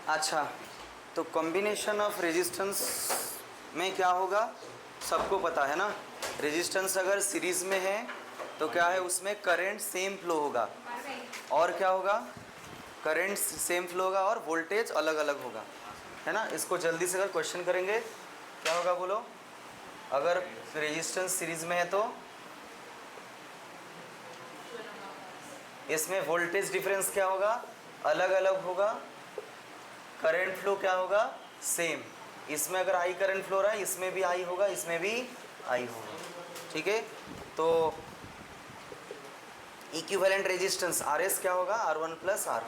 अच्छा, तो combination of resistance में क्या होगा, सबको पता है ना। रेजिस्टेंस अगर सीरीज़ में है तो क्या है, उसमें करंट सेम फ्लो होगा, और क्या होगा, करंट सेम फ्लो होगा और वोल्टेज अलग अलग होगा, है ना। इसको जल्दी से अगर क्वेश्चन करेंगे क्या होगा बोलो। अगर रेजिस्टेंस सीरीज़ में है तो इसमें वोल्टेज डिफरेंस क्या होगा, अलग अलग होगा। करंट फ्लो क्या होगा, सेम। इसमें अगर आई करंट फ्लो रहा है, इसमें भी आई होगा, इसमें भी आई होगा, ठीक है। तो इक्विवेलेंट रेजिस्टेंस आर एस क्या होगा, आर वन प्लस आर।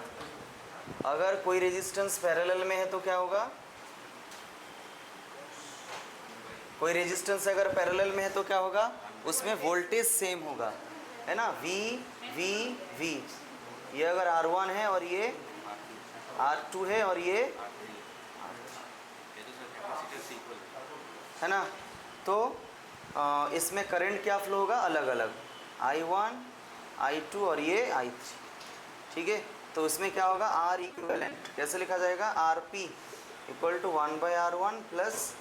अगर कोई रेजिस्टेंस पैरेलल में है तो क्या होगा, कोई रेजिस्टेंस अगर पैरेलल में है तो क्या होगा, उसमें वोल्टेज सेम होगा, है ना। वी वी वी, ये अगर R1 है और ये R2 है और ये है ना, तो इसमें करंट क्या फ्लो होगा, अलग अलग, I1 I2 और ये I3, ठीक है। तो उसमें क्या होगा, R इक्विवेलेंट कैसे लिखा जाएगा, RP equal to 1/R1 plus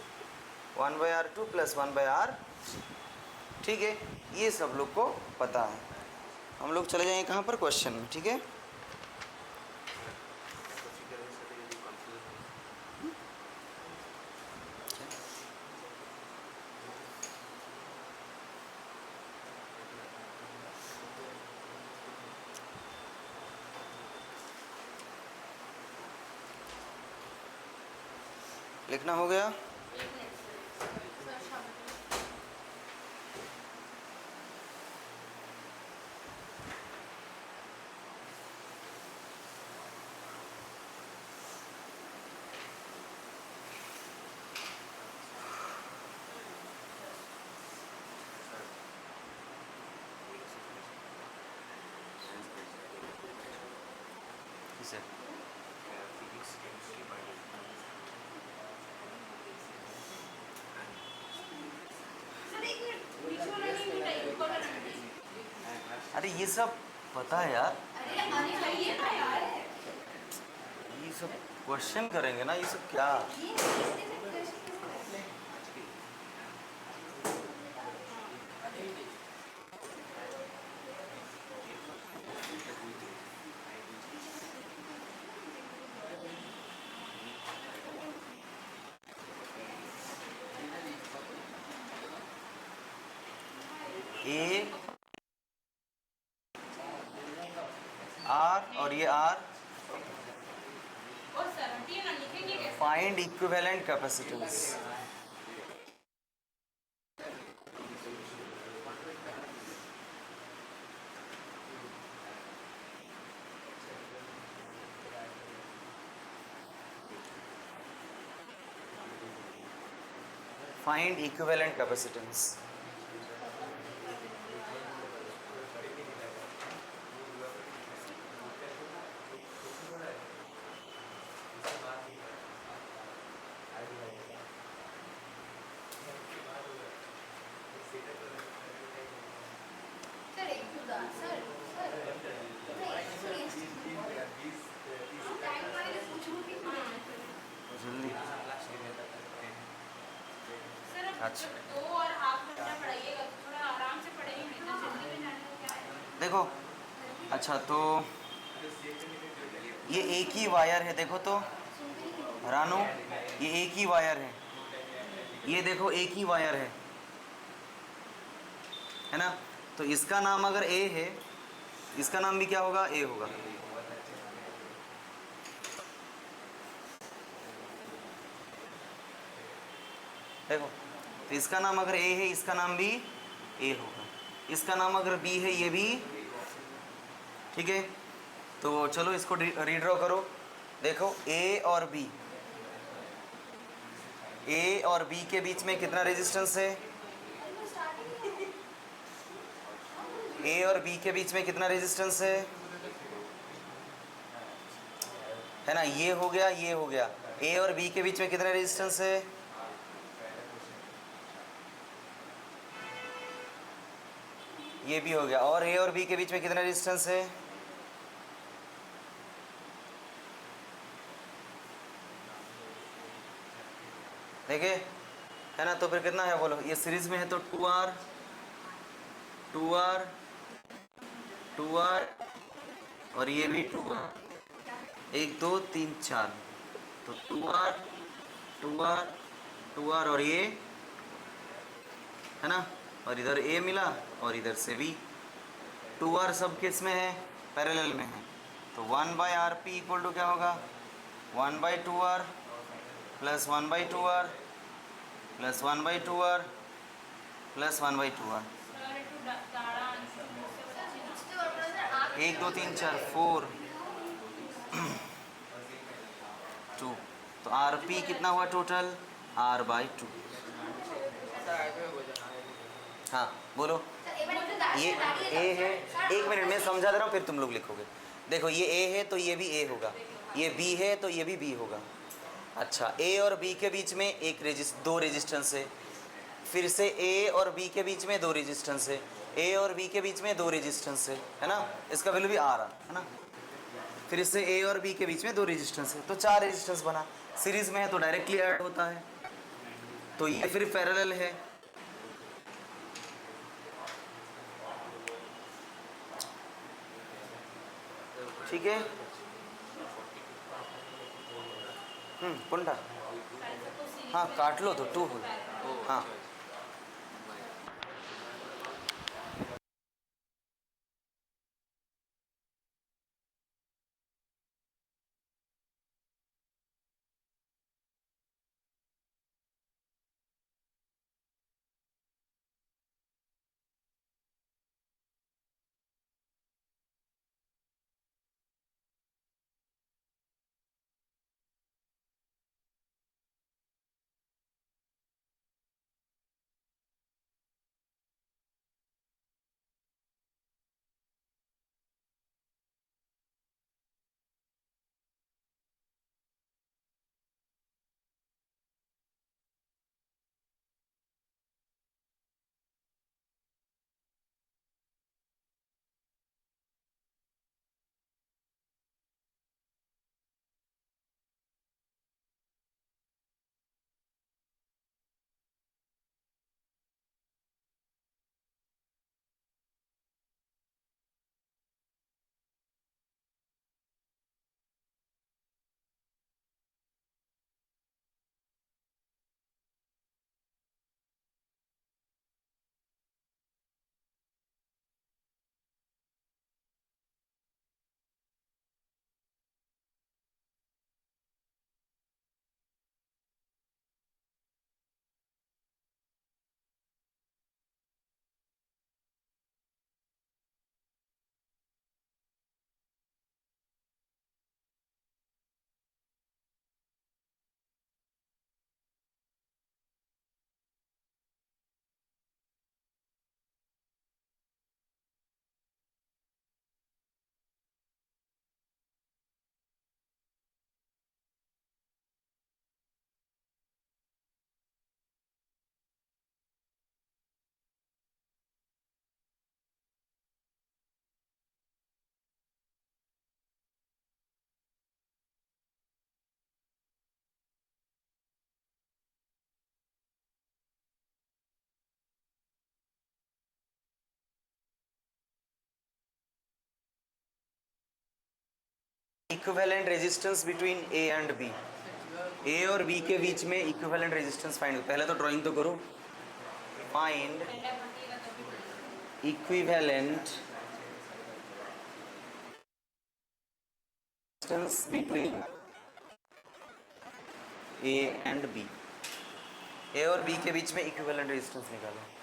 1/R2 plus 1/R, ठीक है। ये सब लोग को पता है। हम लोग चले जाएंगे कहाँ पर, क्वेश्चन में, ठीक है। लिखना हो गया। इसे अरे ये सब पता है यार, ये सब क्वेश्चन करेंगे ना, ये सब क्या। ए आर और ये R, find equivalent capacitance. Find equivalent capacitance. जल्दी, अच्छा दो और हाफ घंटा पढ़ाइएगा तो थोड़ा आराम से पढ़ेंगे, नहीं तो जल्दी में जाने को क्या है। देखो, अच्छा तो ये एक ही वायर है, देखो तो रानू, ये एक ही वायर है, ये देखो एक ही वायर है ना। तो इसका नाम अगर ए है, इसका नाम भी क्या होगा, ए होगा। देखो, तो इसका नाम अगर ए है, इसका नाम भी ए होगा, इसका नाम अगर बी है, ये भी, ठीक है। तो चलो इसको रीड्रॉ करो। देखो ए और बी, ए और बी के बीच में कितना रेजिस्टेंस है, ए और बी के बीच में कितना रेजिस्टेंस है ना। ये हो गया, ये हो गया। ए और बी के बीच में कितना रेजिस्टेंस है, ये भी हो गया। और ए और बी के बीच में कितना रेजिस्टेंस है, देखे है ना। तो फिर कितना है बोलो, ये सीरीज में है तो 2r 2r 2r और ये भी 2r, 1 2 3 4, तो 2r 2r 2r और ये है ना, और इधर a मिला और इधर से b, 2r सब किस में है, पैरेलल में है। तो 1/rp इक्वल टू क्या होगा, 1/2r plus 1/2r plus 1/2r plus 1/2r, 1 2 3 4 4 2, तो rp कितना हुआ टोटल, r/2। हाँ बोलो, ये a है, 1 मिनट में समझा दे रहा हूँ फिर तुम लोग लिखोगे। देखो ये a है तो ये भी a होगा, ये b है तो ये भी b होगा। अच्छा a और b के बीच में दो रेजिस्टेंस है, फिर से a और b के बीच में दो रेजिस्टेंस है, a और b के बीच में दो रेजिस्टेंस है ना, इसका वैल्यू भी आ रहा है ना। फिर इससे a और b के बीच में दो रेजिस्टेंस है, तो 4 रेजिस्टेंस बना। सीरीज में है तो डायरेक्टली ऐड होता है, तो ये फिर पैरेलल है। ठीक है, पुंडा हाँ काट लो तो 2 हो, हाँ equivalent resistance between A and B, A और बी के बीच में इक्विवेलेंट रेजिस्टेंस फाइंड करो। पहले तो ड्राइंग तो करो, find equivalent resistance between A and B, A और बी के बीच में इक्विवेलेंट रेजिस्टेंस निकालो।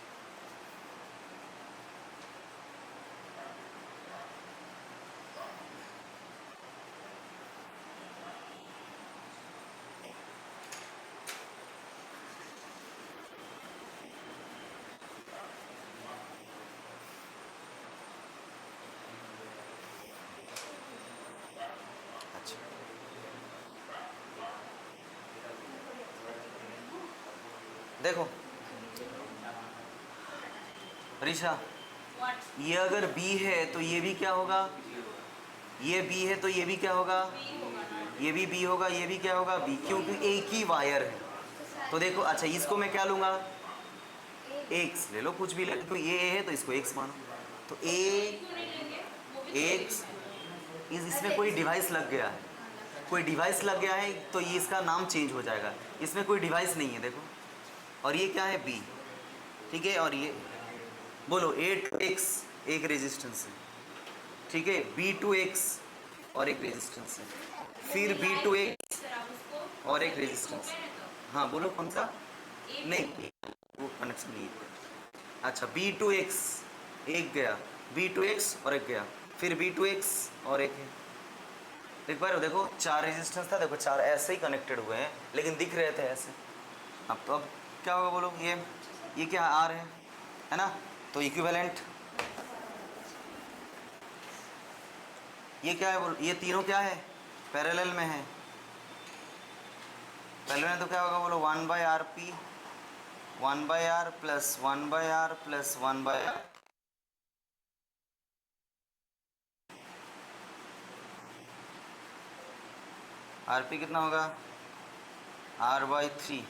देखो ऋषा, ये अगर B है तो ये भी क्या होगा, ये B है तो ये भी क्या होगा, ये भी B होगा, ये भी क्या होगा B, क्योंकि एक ही वायर है। तो देखो अच्छा इसको मैं क्या लूँगा, एक्स ले लो, कुछ भी ले लो, तो ये है तो इसको एक्स मानो। तो ए क्यों नहीं लेंगे, वो भी तो एक्स लेंगे। इसमें कोई डिवाइस लग गया है, कोई डिवाइस लग गया है तो ये इसका नाम चेंज हो जाएगा। इसमें कोई डिवाइस नहीं है देखो, और ये क्या है बी, ठीक है। और ये बोलो ए टू एक्स एक रेजिस्टेंस है, ठीक है, बी टू एक्स और एक रेजिस्टेंस है, फिर बी टू एक्स सर आप उसको और एक रेजिस्टेंस। हाँ बोलो कौन सा, नहीं वो कनेक्शन नहीं है। अच्छा बी टू एक्स एक गया, बी टू एक्स और एक गया, फिर बी टू एक्स और एक है। एक बार देखो 4 रेजिस्टेंस था, देखो 4 ऐसे ही कनेक्टेड हुए हैं लेकिन दिख रहे थे ऐसे। अब तो अब क्या होगा बोलो, ये क्या आर है ना, तो इक्विवेलेंट ये क्या है बोलो, ये तीनों क्या है पैरेलल में है। पैरेलल में तो क्या होगा बोलो 1/r p 1/r plus 1/r plus 1/r। R P कितना होगा r/3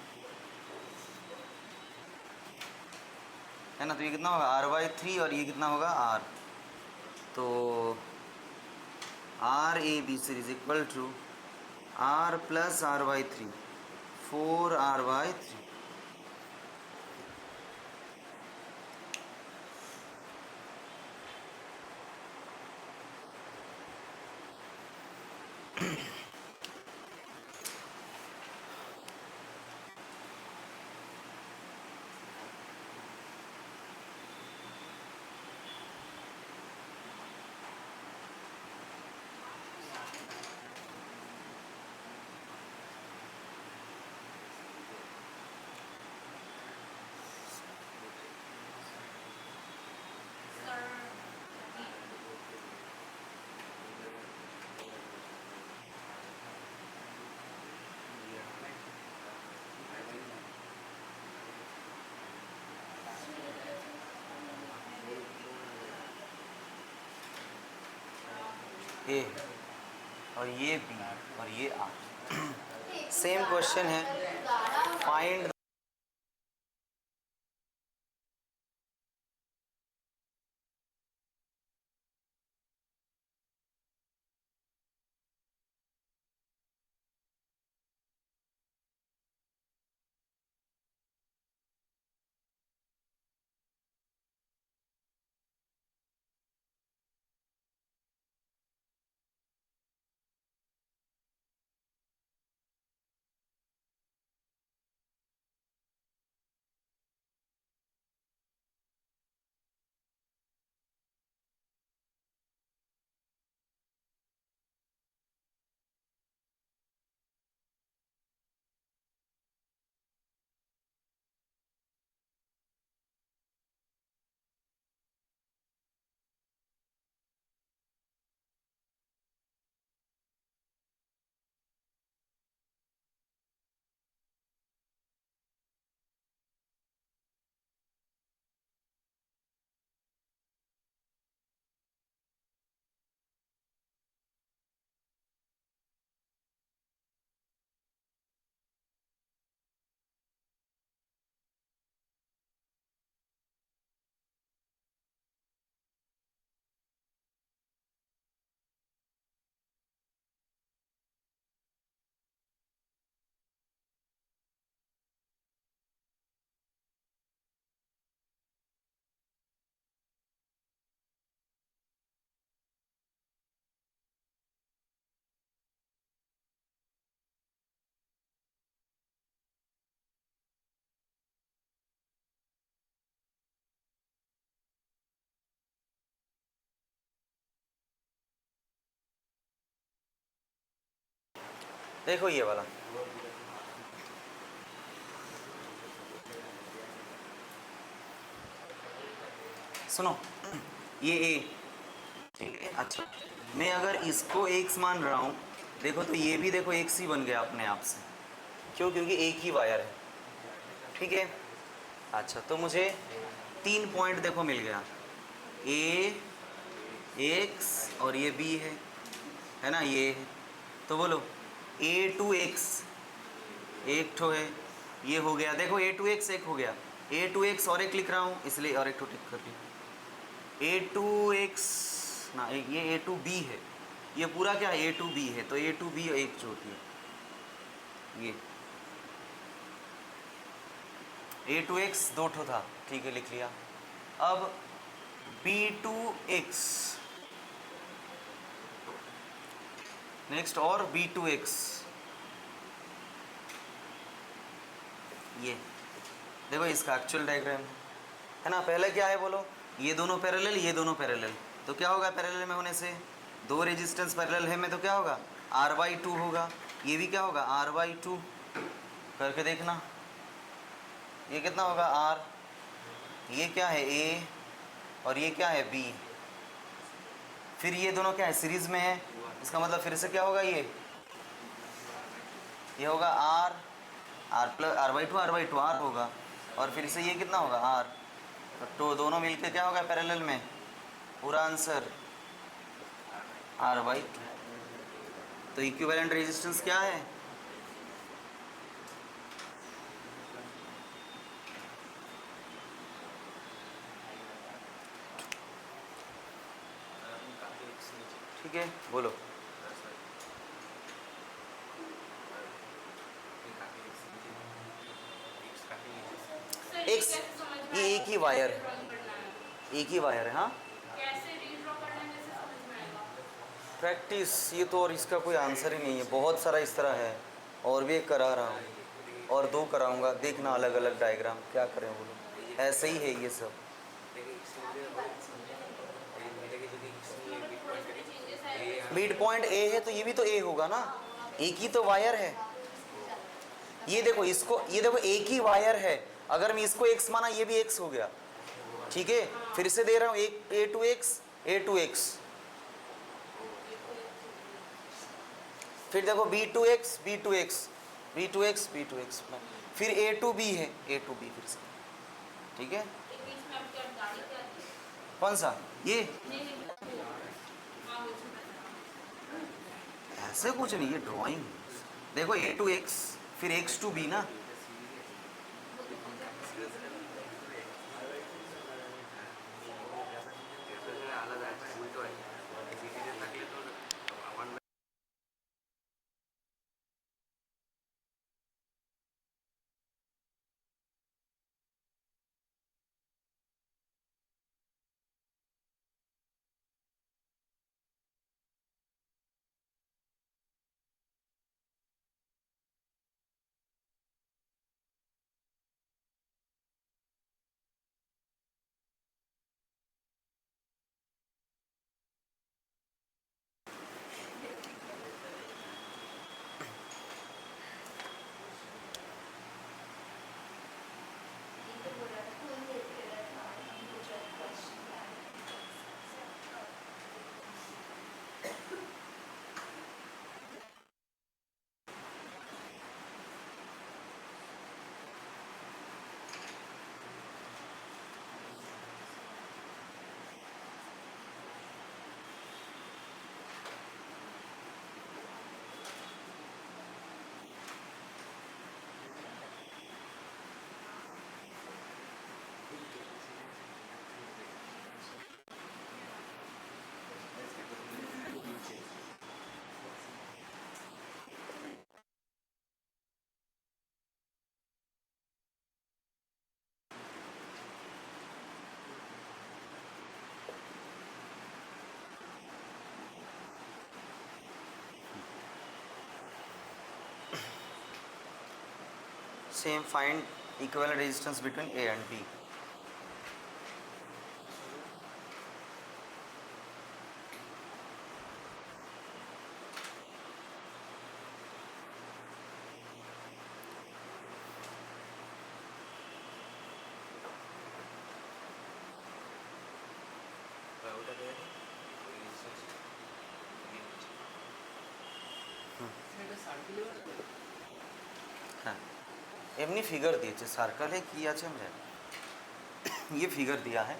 है ना, तो ये कितना होगा r/3 और ये कितना होगा r। तो R A B C is equal to r plus r/3 4r/3। A और ये बी और ये आर। सेम क्वेश्चन है, फाइंड देखो ये वाला, सुनो ये ए, ठीक है। अच्छा मैं अगर इसको एक्स मान रहा हूँ, देखो तो ये भी देखो एक्स ही बन गया अपने आप से, क्यों, क्योंकि एक ही वायर है, ठीक है। अच्छा तो मुझे 3 पॉइंट देखो मिल गया, ए एक्स और ये बी है ना, ये है। तो बोलो ए टू एक्स एक ठो है, ये हो गया, देखो ए टू एक्स एक हो गया, ए टू एक्स और एक लिख रहा हूँ इसलिए और एक टू टिक कर लिया। ए टू एक्स ना, ये ए टू बी है, ये पूरा क्या ए टू बी है, तो ए टू बी एक जो होती है ये ए टू एक्स दो ठो था, ठीक है लिख लिया। अब बी टू एक्स नेक्स्ट और बी टू एक्स, ये देखो इसका एक्चुअल डायग्राम है ना। पहले क्या है बोलो, ये दोनों पैरेलल, ये दोनों पैरेलल, तो क्या होगा पैरेलल में होने से, दो रेजिस्टेंस पैरेलल है में तो क्या होगा आर बाई टू होगा, ये भी क्या होगा आर बाई टू, करके देखना ये कितना होगा आर, ये क्या है ए और ये क्या है बी, फिर ये दोनों क्या है सीरीज में है, इसका मतलब फिर से क्या होगा ये होगा R, R plus R by two R होगा, और फिर से ये कितना होगा आर, तो दोनों मिलकर क्या होगा पैरेलल में, पूरा आंसर आर बाई टू। तो इक्विवेलेंट रेजिस्टेंस क्या है, ठीक है बोलो। सर एक कैसे समझ में ये आएगा एक ही कि वायर कैसे है, ड्राइंग करना है? एक ही वायर है हाँ। कैसे रीड्रॉ करना है कैसे समझ में आएगा? प्रैक्टिस, ये तो और इसका कोई आंसर ही नहीं है, बहुत सारा इस तरह है, और भी एक करा रहा हूँ और दो कराऊंगा, देखना अलग अलग डायग्राम क्या करें बोलो, ऐसे ही है ये सब। थोड़े थोड़े चेंजेस आए मिड पॉइंट ए है तो ये भी तो ए होगा ना, एक ही तो वायर है, ये देखो इसको, ये देखो एक ही वायर है, अगर मैं इसको एक्स माना ये भी एक्स हो गया, ठीक है फिर से दे रहा हूँ एक ए टू एक्स, फिर देखो बी टू एक्स फिर ए टू बी है, ए टू बी फिर से, ठीक है। एक बीच में आपकी गाड़ी क्या थी? कौन सा ये, नहीं नहीं हाँ वो छोटा था। ऐसे कुछ नहीं, ये ड्राइंग, देखो ए टू एक्स फिर एक्स टू बी ना, same find equivalent resistance between A and B. হ্যাঁ এমনি ফিগার দিয়েছে, সার্কেলে কি আছে আমরা ये फिगर दिया है,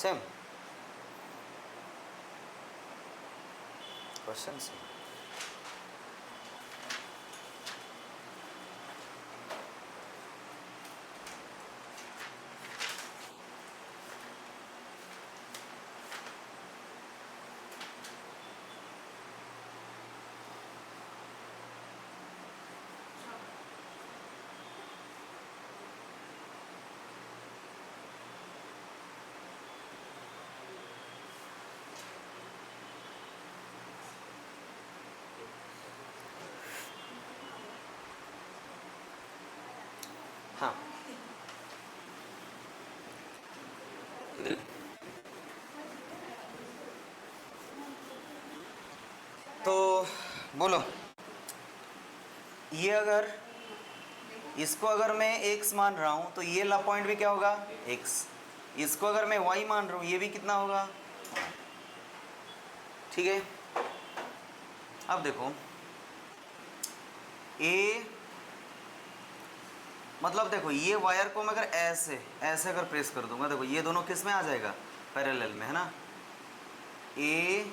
सेम क्वेश्चन सेम। हाँ तो बोलो, ये अगर इसको अगर मैं x मान रहा हूं तो ये ला पॉइंट भी क्या होगा x, इसको अगर मैं y मान रहा हूं ये भी कितना होगा, ठीक है। अब देखो a मतलब देखो ये वायर को मैं अगर ऐसे ऐसे अगर प्रेस कर दूंगा, देखो ये दोनों किस में आ जाएगा, पैरेलल में, है ना। a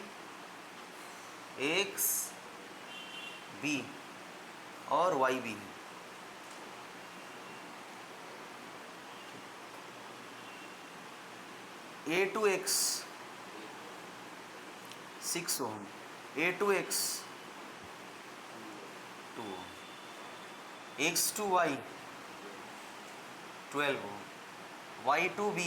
x b और y b है। a to x 6 ohm, a to x 2 ohm, x to y 12 ohm, y to b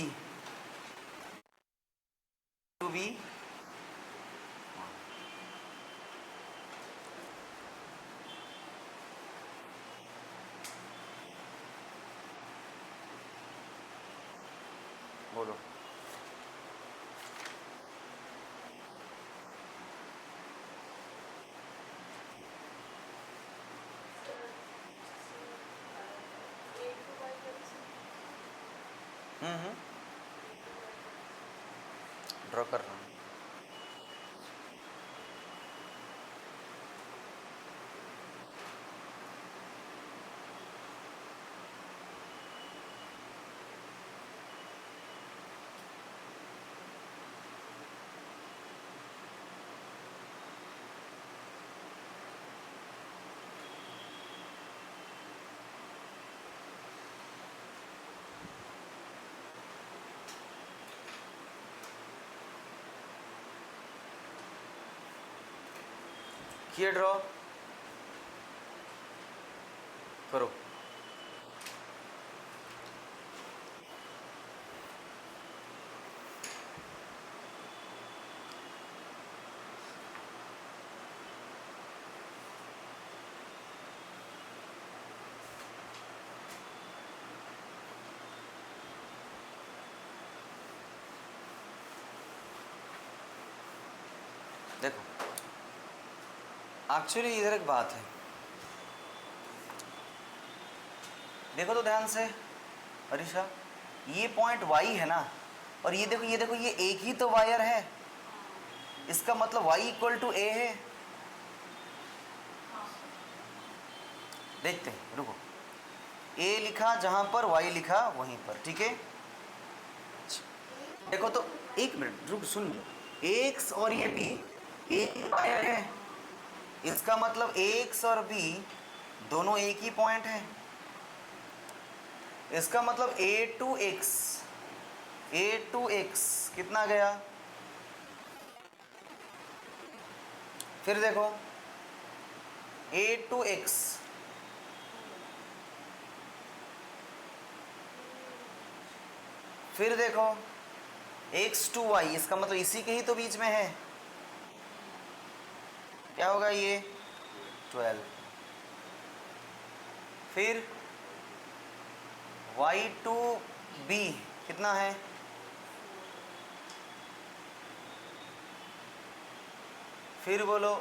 बोलो। ड्रॉ कर रहा हूँ। किए ड्रॉ करो। देखो एक्चुअली इधर एक बात है, देखो तो ध्यान से अरीशा, ये पॉइंट y है ना, और ये देखो ये एक ही तो वायर है, इसका मतलब y इक्वल टू a है। देखते हैं, रुको, a लिखा जहां पर y लिखा वहीं पर, ठीक है। देखो तो एक मिनट रुक, सुन लो, x और ये b एक ही वायर है, इसका मतलब x और b दोनों एक ही पॉइंट है, इसका मतलब a टू x कितना गया, फिर देखो a टू x फिर देखो x टू y, इसका मतलब इसी के ही तो बीच में है, क्या होगा ये 12, फिर y टू b कितना है, फिर बोलो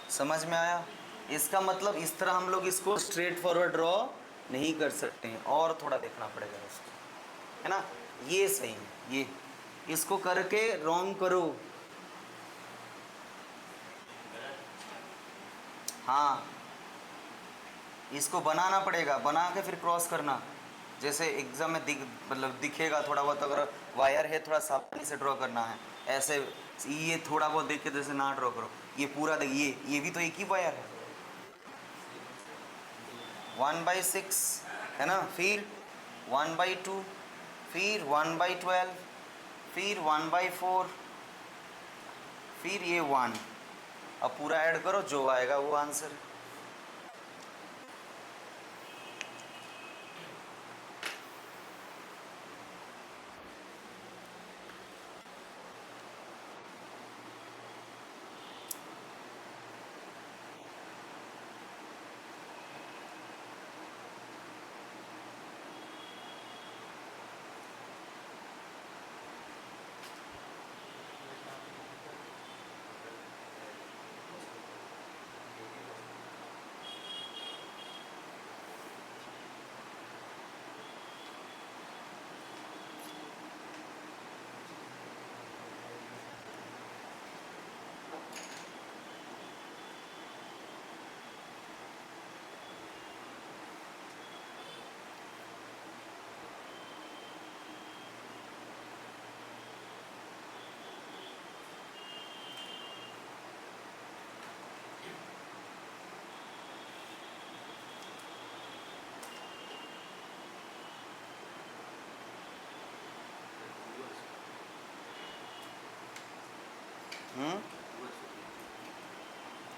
समझ में आया। इसका मतलब इस तरह हम लोग इसको स्ट्रेट फॉरवर्ड ड्रॉ नहीं कर सकते हैं, और थोड़ा देखना पड़ेगा उसको, है ना। ये सही है, ये इसको करके रॉन्ग करो, हाँ, इसको बनाना पड़ेगा, बना के फिर क्रॉस करना। जैसे एग्जाम में मतलब दिखेगा थोड़ा बहुत, अगर वायर है थोड़ा सावधानी से ड्रॉ करना है। ऐसे ये थोड़ा बहुत देख के जैसे ना ड्रॉ करो, ये पूरा देखिए, ये भी तो एक ही वायर है। 1/6 है ना, फिर 1/2, फिर 1/12, फिर 1/4, फिर ये 1। अब पूरा ऐड करो, जो आएगा वो आंसर है।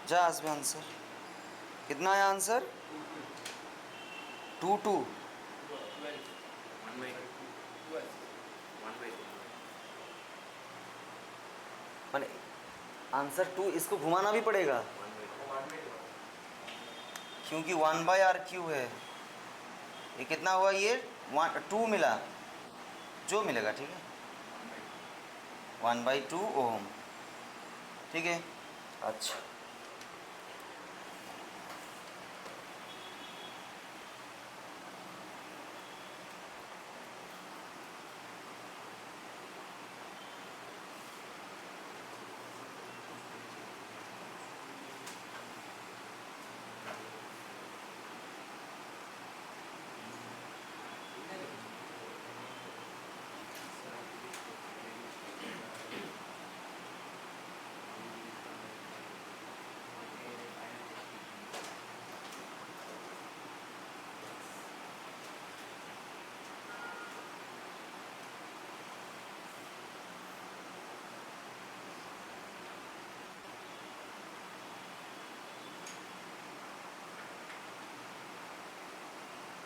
जा इसमें आंसर कितना है? आंसर 2 मैंने आंसर 2, इसको घुमाना भी पड़ेगा क्योंकि 1/RQ है। ये कितना हुआ? ये 2 मिला, जो मिलेगा ठीक है, 1/2 ओम, ठीक है। अच्छा,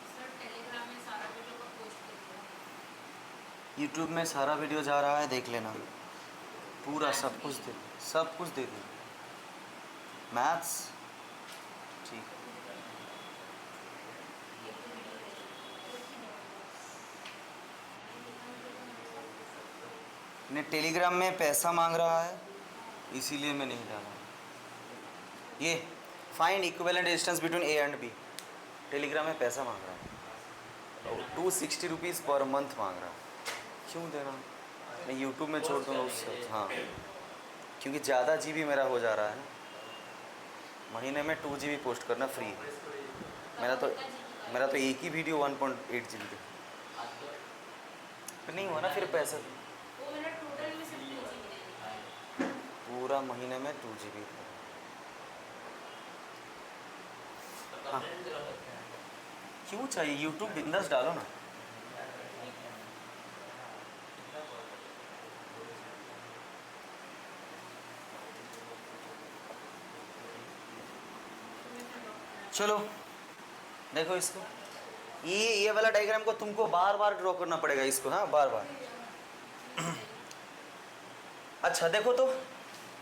सर टेलीग्राम में सारा वीडियो का पोस्ट कर दिया। यूट्यूब में सारा वीडियो जा रहा है, देख लेना पूरा, सब कुछ दे दे। मैथ्स ठीक है। ने टेलीग्राम में पैसा मांग रहा है, इसीलिए मैं नहीं डाला। ये find equivalent distance between A and B, Telegram में पैसा मांग रहा है, 260 रुपीज़ पर मंथ मांग रहा है। क्यों देना, मैं यूट्यूब में छोड़ दूँगा उससे। हाँ, क्योंकि ज़्यादा जीबी मेरा हो जा रहा है ना, महीने में 2 GB पोस्ट करना फ्री है। मेरा तो एक ही वीडियो 1.8 GB का, फिर नहीं हुआ ना, फिर पैसा वो मेरा टोटल में सिर्फ 2 GB है। पूरा महीने में 2 GB। हाँ, क्यों चाहिए? यूट्यूब बिंदास डालो ना। चलो देखो इसको, ये वाला डायग्राम को तुमको बार बार ड्रॉ करना पड़ेगा इसको, हाँ बार बार। अच्छा देखो, तो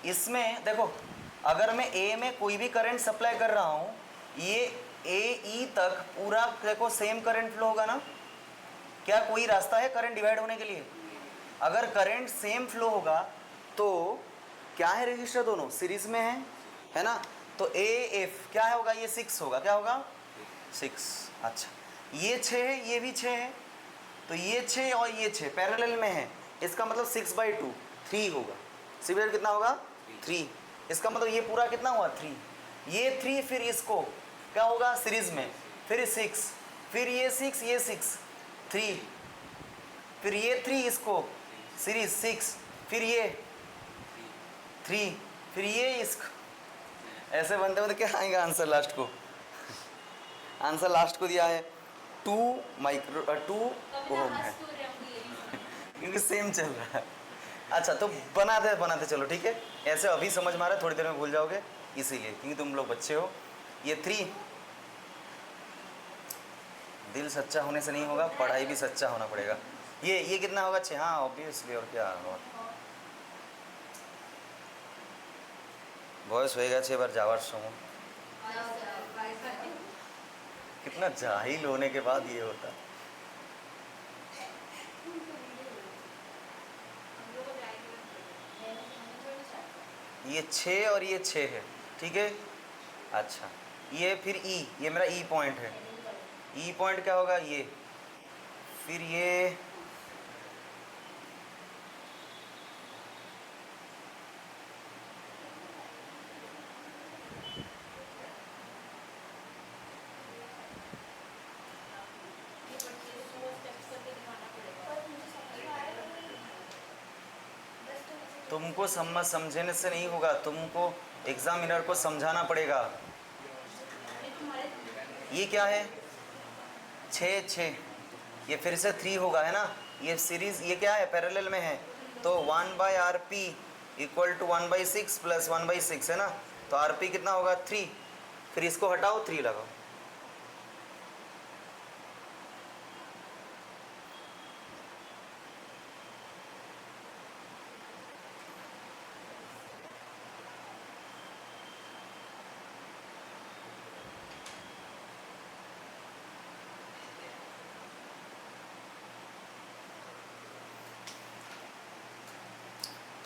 इसमें देखो, अगर मैं ए में कोई भी करंट सप्लाई कर रहा हूँ, ये ए ई तक पूरा देखो सेम करंट फ्लो होगा ना। क्या कोई रास्ता है करंट डिवाइड होने के लिए? अगर करंट सेम फ्लो होगा तो क्या है, रजिस्टर दोनों सीरीज में है ना। तो ए एफ क्या होगा, ये 6 होगा, क्या होगा 6। अच्छा, ये 6 है, ये भी 6 है, तो ये 6 और ये 6 पैरेलल में है, इसका मतलब 6/2 3 होगा। सिमिलर कितना होगा 3, इसका मतलब ये पूरा कितना हुआ 3। ये 3 फिर इसको क्या होगा सीरीज में, फिर 6, फिर ये 6 ये 6 3, फिर ये 3 इसको सीरीज 6, फिर ये 3, फिर ये इसको, ऐसे बनते बनते क्या आएगा आंसर लास्ट को? आंसर लास्ट को दिया है 2 ओम है, क्योंकि सेम चल रहा है। अच्छा तो बनाते बनाते चलो, ठीक है, ऐसे अभी समझ में आ रहा है, थोड़ी देर में भूल जाओगे इसीलिए, क्योंकि तुम लोग बच्चे हो। ये 3, दिल सच्चा होने से नहीं होगा, पढ़ाई भी सच्चा होना पड़ेगा। ये कितना होगा? 6, हाँ ऑब्वियसली, और क्या होगा। वॉइस होएगा 6 बार जावर सो। कितना जाहिल होने के बाद ये होता। ये 6 और ये 6 है, ठीक है। अच्छा ये फिर ई, ये मेरा ई पॉइंट है, ई पॉइंट क्या होगा? ये, फिर ये तुमको समझने से नहीं होगा, तुमको एग्जामिनर को समझाना पड़ेगा। ये क्या है? 6 6, ये फिर से 3 होगा, है ना। ये सीरीज ये क्या है? पैरेलल में है, तो 1/RP इक्वल टू 1/6 प्लस 1/6 है ना, तो RP कितना होगा? 3, फिर इसको हटाओ 3 लगाओ।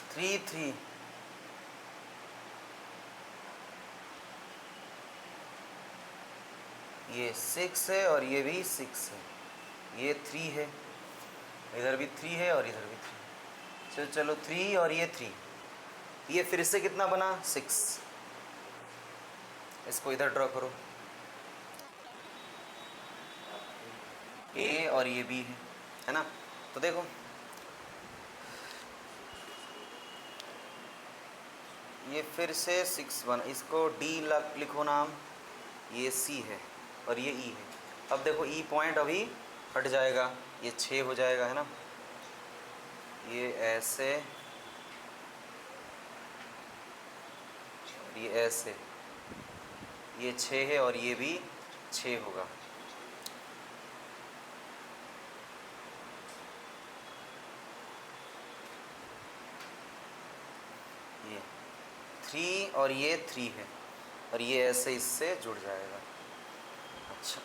थ्री 3, ये 6 है और ये भी 6 है, ये 3 है, इधर भी 3 है और इधर भी 3। चलो 3 और ये 3, ये फिर से कितना बना? 6। इसको इधर ड्रॉ करो, ए और ये बी है ना। तो देखो ये फिर से 6 बना, इसको डी लिखो नाम, ये सी है और ये ई है। अब देखो ई पॉइंट अभी हट जाएगा, ये 6 हो जाएगा, है ना। ये ऐसे, ये ऐसे, ये 6 है और ये भी 6 होगा। ये 3 और ये 3 है और ये ऐसे इससे जुड़ जाएगा। अच्छा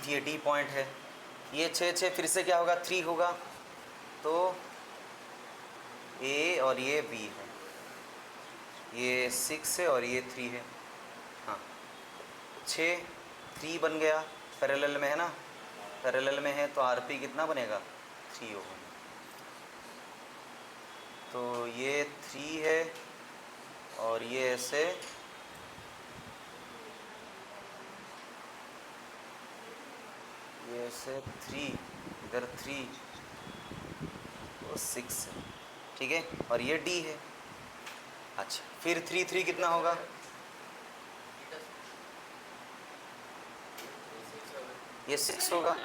ये डी पॉइंट है, ये 6 6 फिर से क्या होगा? 3 होगा, तो ए और ये बी है, ये 6 है और ये 3 है। हाँ 6 3 बन गया, पैरेलल में है ना, पैरेलल में है तो आरपी कितना बनेगा? 3 होगा। तो ये 3 है और ये ऐसे, ये ऐसे 3, इधर 3 तो 6 है, ठीक है, और ये डी है। अच्छा फिर 3 3 कितना होगा? ये 6 होगा।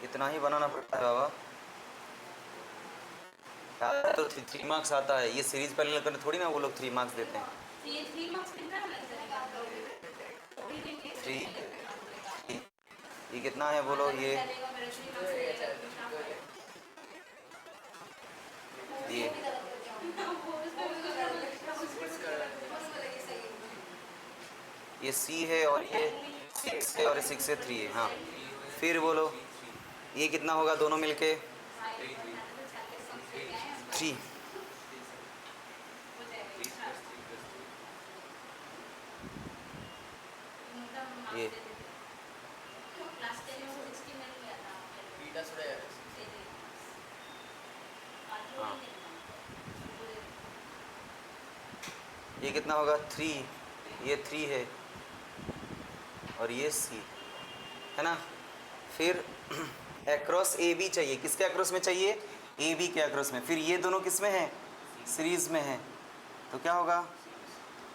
इतना ही बनाना पड़ता है बाबा, तो 3 मार्क्स आता है। ये सीरीज पैरेलल करने थोड़ी ना वो लोग 3 मार्क्स देते हैं। ये 3 मार्क्स कितना लग जाएगा? 3 ये कितना है बोलो? ये ये सी है और ये 6 है और 6 से 3 है। हाँ फिर बोलो ये कितना होगा दोनों मिलके? 3। ये हाँ ये कितना होगा 3, ये 3 है और ये सी है ना। फिर एक्रॉस ए बी चाहिए, किसके एक्रॉस में चाहिए, ए बी के एक्रॉस में। फिर ये दोनों किस में है, सीरीज़ में है, तो क्या होगा,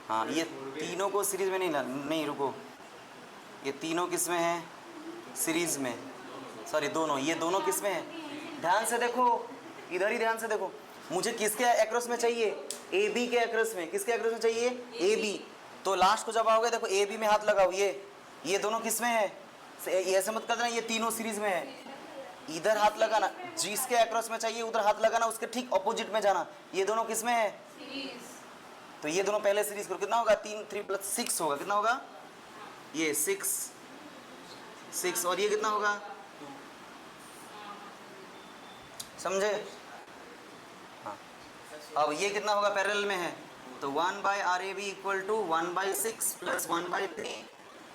हाँ ये तीनों को सीरीज़ में नहीं रुको, ये तीनों किस में है, सीरीज़ में, सॉरी दोनों, ये दोनों किस में है, ध्यान से देखो, इधर ही ध्यान से देखो, मुझे किसके एक्रॉस में चाहिए, ए बी के एक्रॉस में, किसके एक्रॉस में चाहिए, ए बी। तो लास्ट को जब आओगे देखो ए बी में हाथ लगाओ, ये दोनों किस में है, ऐसे मत कर देना ये तीनों सीरीज में है, इधर हाथ लगाना, जिसके एक्रॉस में चाहिए उधर हाथ लगाना, उसके ठीक ऑपोजिट में जाना, ये दोनों किस में है, तो ये दोनों पहले सीरीज करो, कितना होगा 3, 3 + 6 होगा, कितना होगा, ये 6 और ये कितना होगा, समझे, हाँ। अब ये कितना होगा, पैरेलल में है, तो 1/RAB = 1/6 + 1/3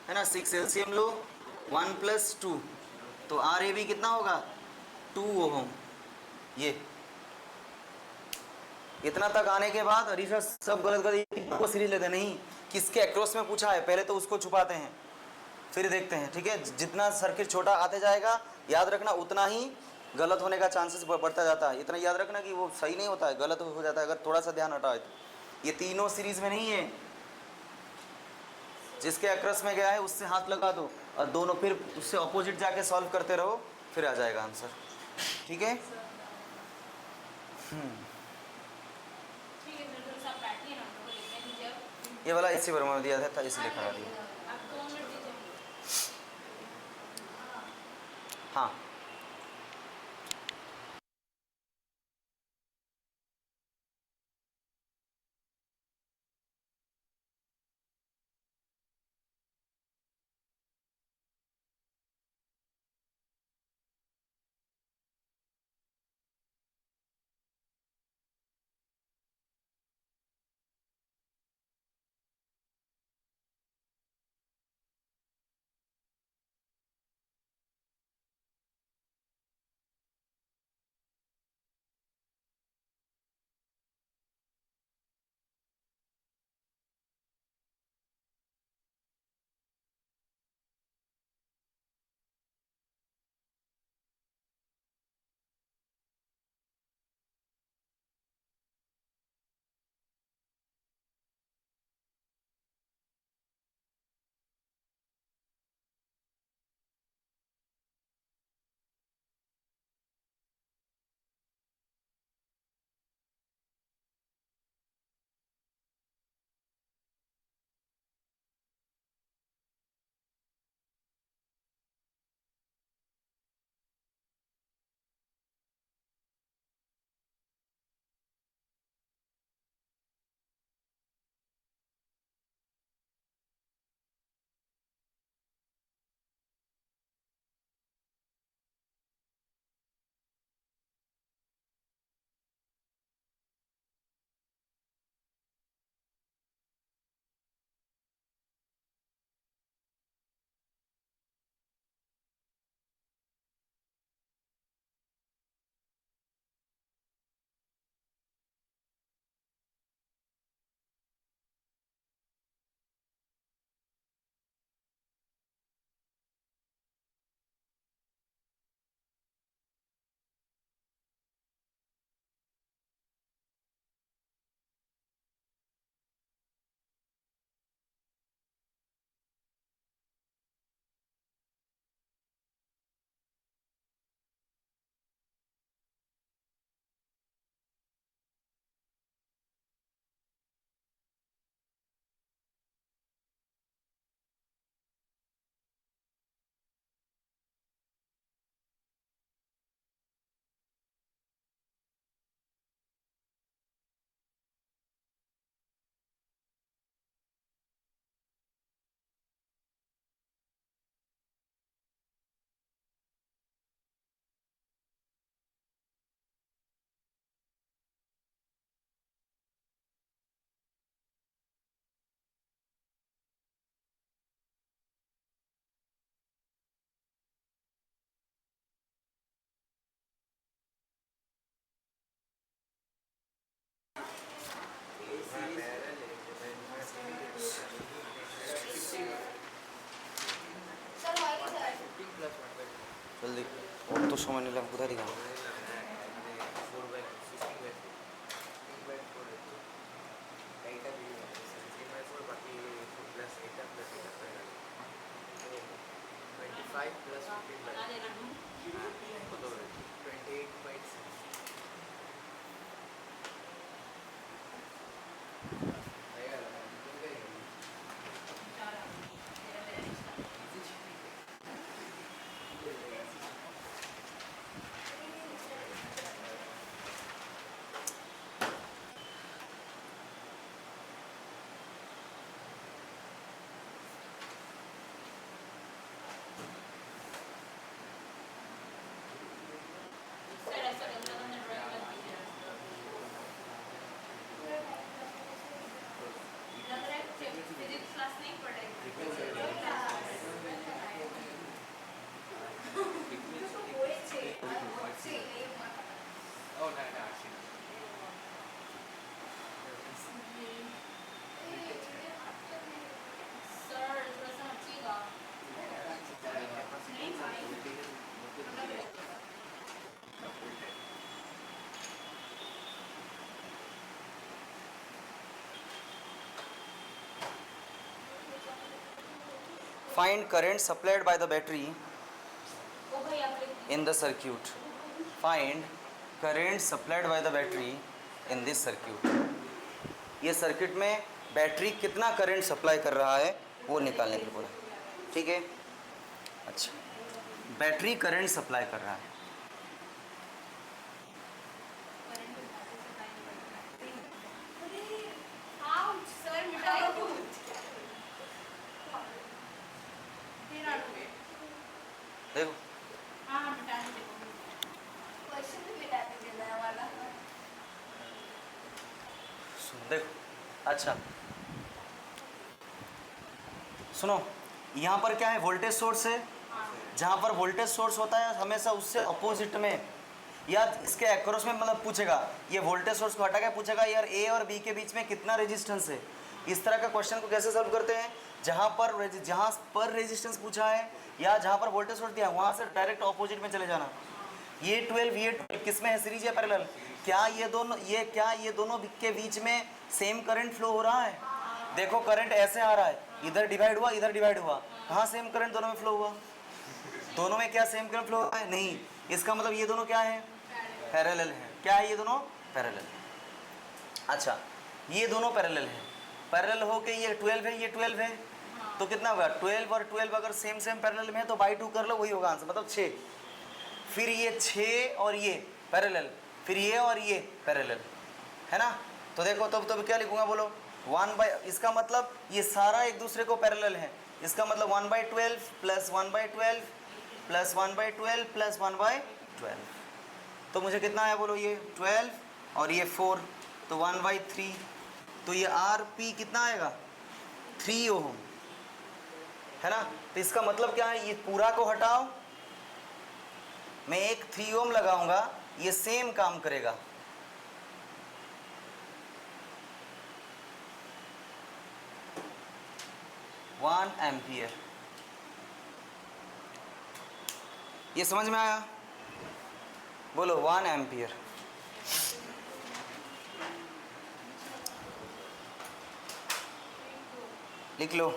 है ना, 6 एलसीएम लो, 1 + 2, तो RAB कितना होगा 2 ओम। ये इतना तक आने के बाद ऋषभ सब गलत कर को सीरीज लेते नहीं, किसके एक्रॉस में पूछा है पहले तो उसको छुपाते हैं फिर देखते हैं, ठीक है। जितना सर्किट छोटा आते जाएगा याद रखना उतना ही गलत होने का चांसेस बढ़ता जाता है, इतना याद रखना कि वो सही नहीं होता है, गलत हो जाता है अगर थोड़ा सा ध्यान हटाए तो। ये तीनों सीरीज में नहीं है, जिसके एक्रॉस में गया है उससे हाथ लगा दो और दोनों फिर उससे ऑपोजिट जाके सॉल्व करते रहो, फिर आ जाएगा आंसर, ठीक है। ये वाला इसी बार में दिया था इसलिए खड़ा दिया, हाँ। সময় নিলাম কোথায় দিলাম फिजिक्स क्लास नहीं पढ़ेगी सर थोड़ा सा हटिएगा नहीं भाई find current supplied by the battery ओ भाई आप लिख in the circuit. Find current supplied by the battery in this circuit. ये सर्किट में बैटरी कितना करंट सप्लाई कर रहा है वो निकालने के लिए बोला, ठीक है। अच्छा, बैटरी करंट सप्लाई कर रहा है, आउच सर मिटाओ फिर आटोगे देखो हाँ हाँ मिटाने दे क्वेश्चन भी मिटा देना है वाला देखो। अच्छा सुनो, यहाँ पर क्या है, वोल्टेज सोर्स है। जहाँ पर वोल्टेज सोर्स होता है हमेशा उससे अपोजिट में या इसके अक्रॉस में मतलब पूछेगा, ये वोल्टेज सोर्स को हटा के पूछेगा यार ए और बी के बीच में कितना रेजिस्टेंस है। इस तरह का क्वेश्चन को कैसे सॉल्व करते हैं, जहाँ पर रेजिस्टेंस पूछा है या जहाँ पर वोल्टेज सोर्स दिया है वहाँ से डायरेक्ट ऑपोजिट में चले जाना। ये 12 किस में है, सीरीज या पैरेलल, क्या ये दोनों के बीच में सेम करंट फ्लो हो रहा है। देखो करंट ऐसे आ रहा है, इधर डिवाइड हुआ इधर डिवाइड हुआ, कहाँ सेम करंट दोनों में फ्लो हुआ, दोनों में क्या सेम करंट फ्लो हुआ है, नहीं। इसका मतलब ये दोनों क्या है, पैरेलल है। क्या है, ये दोनों पैरेलल है। अच्छा, ये दोनों पैरेलल है, पैरेलल हो के ये 12 है ये 12 है, तो कितना होगा 12 और 12 अगर सेम पैरेलल में है तो बाई 2 कर लो, वही होगा आंसर, मतलब 6। फिर ये 6 और ये पैरेलल, फिर ये और ये पैरेलल है ना। तो देखो तब क्या लिखूंगा बोलो, 1/, इसका मतलब ये सारा एक दूसरे को पैरेलल है। इसका मतलब 1/12 प्लस 1/12 प्लस 1/12 प्लस 1/12, तो मुझे कितना आया बोलो, ये 12 और ये 4, तो 1/3, तो ये RP कितना आएगा 3 ओम है ना। तो इसका मतलब क्या है, ये पूरा को हटाओ, मैं एक 3 ओम लगाऊंगा, ये सेम काम करेगा। वन एम्पियर, ये समझ में आया, बोलो 1 एम्पियर। लिख लो।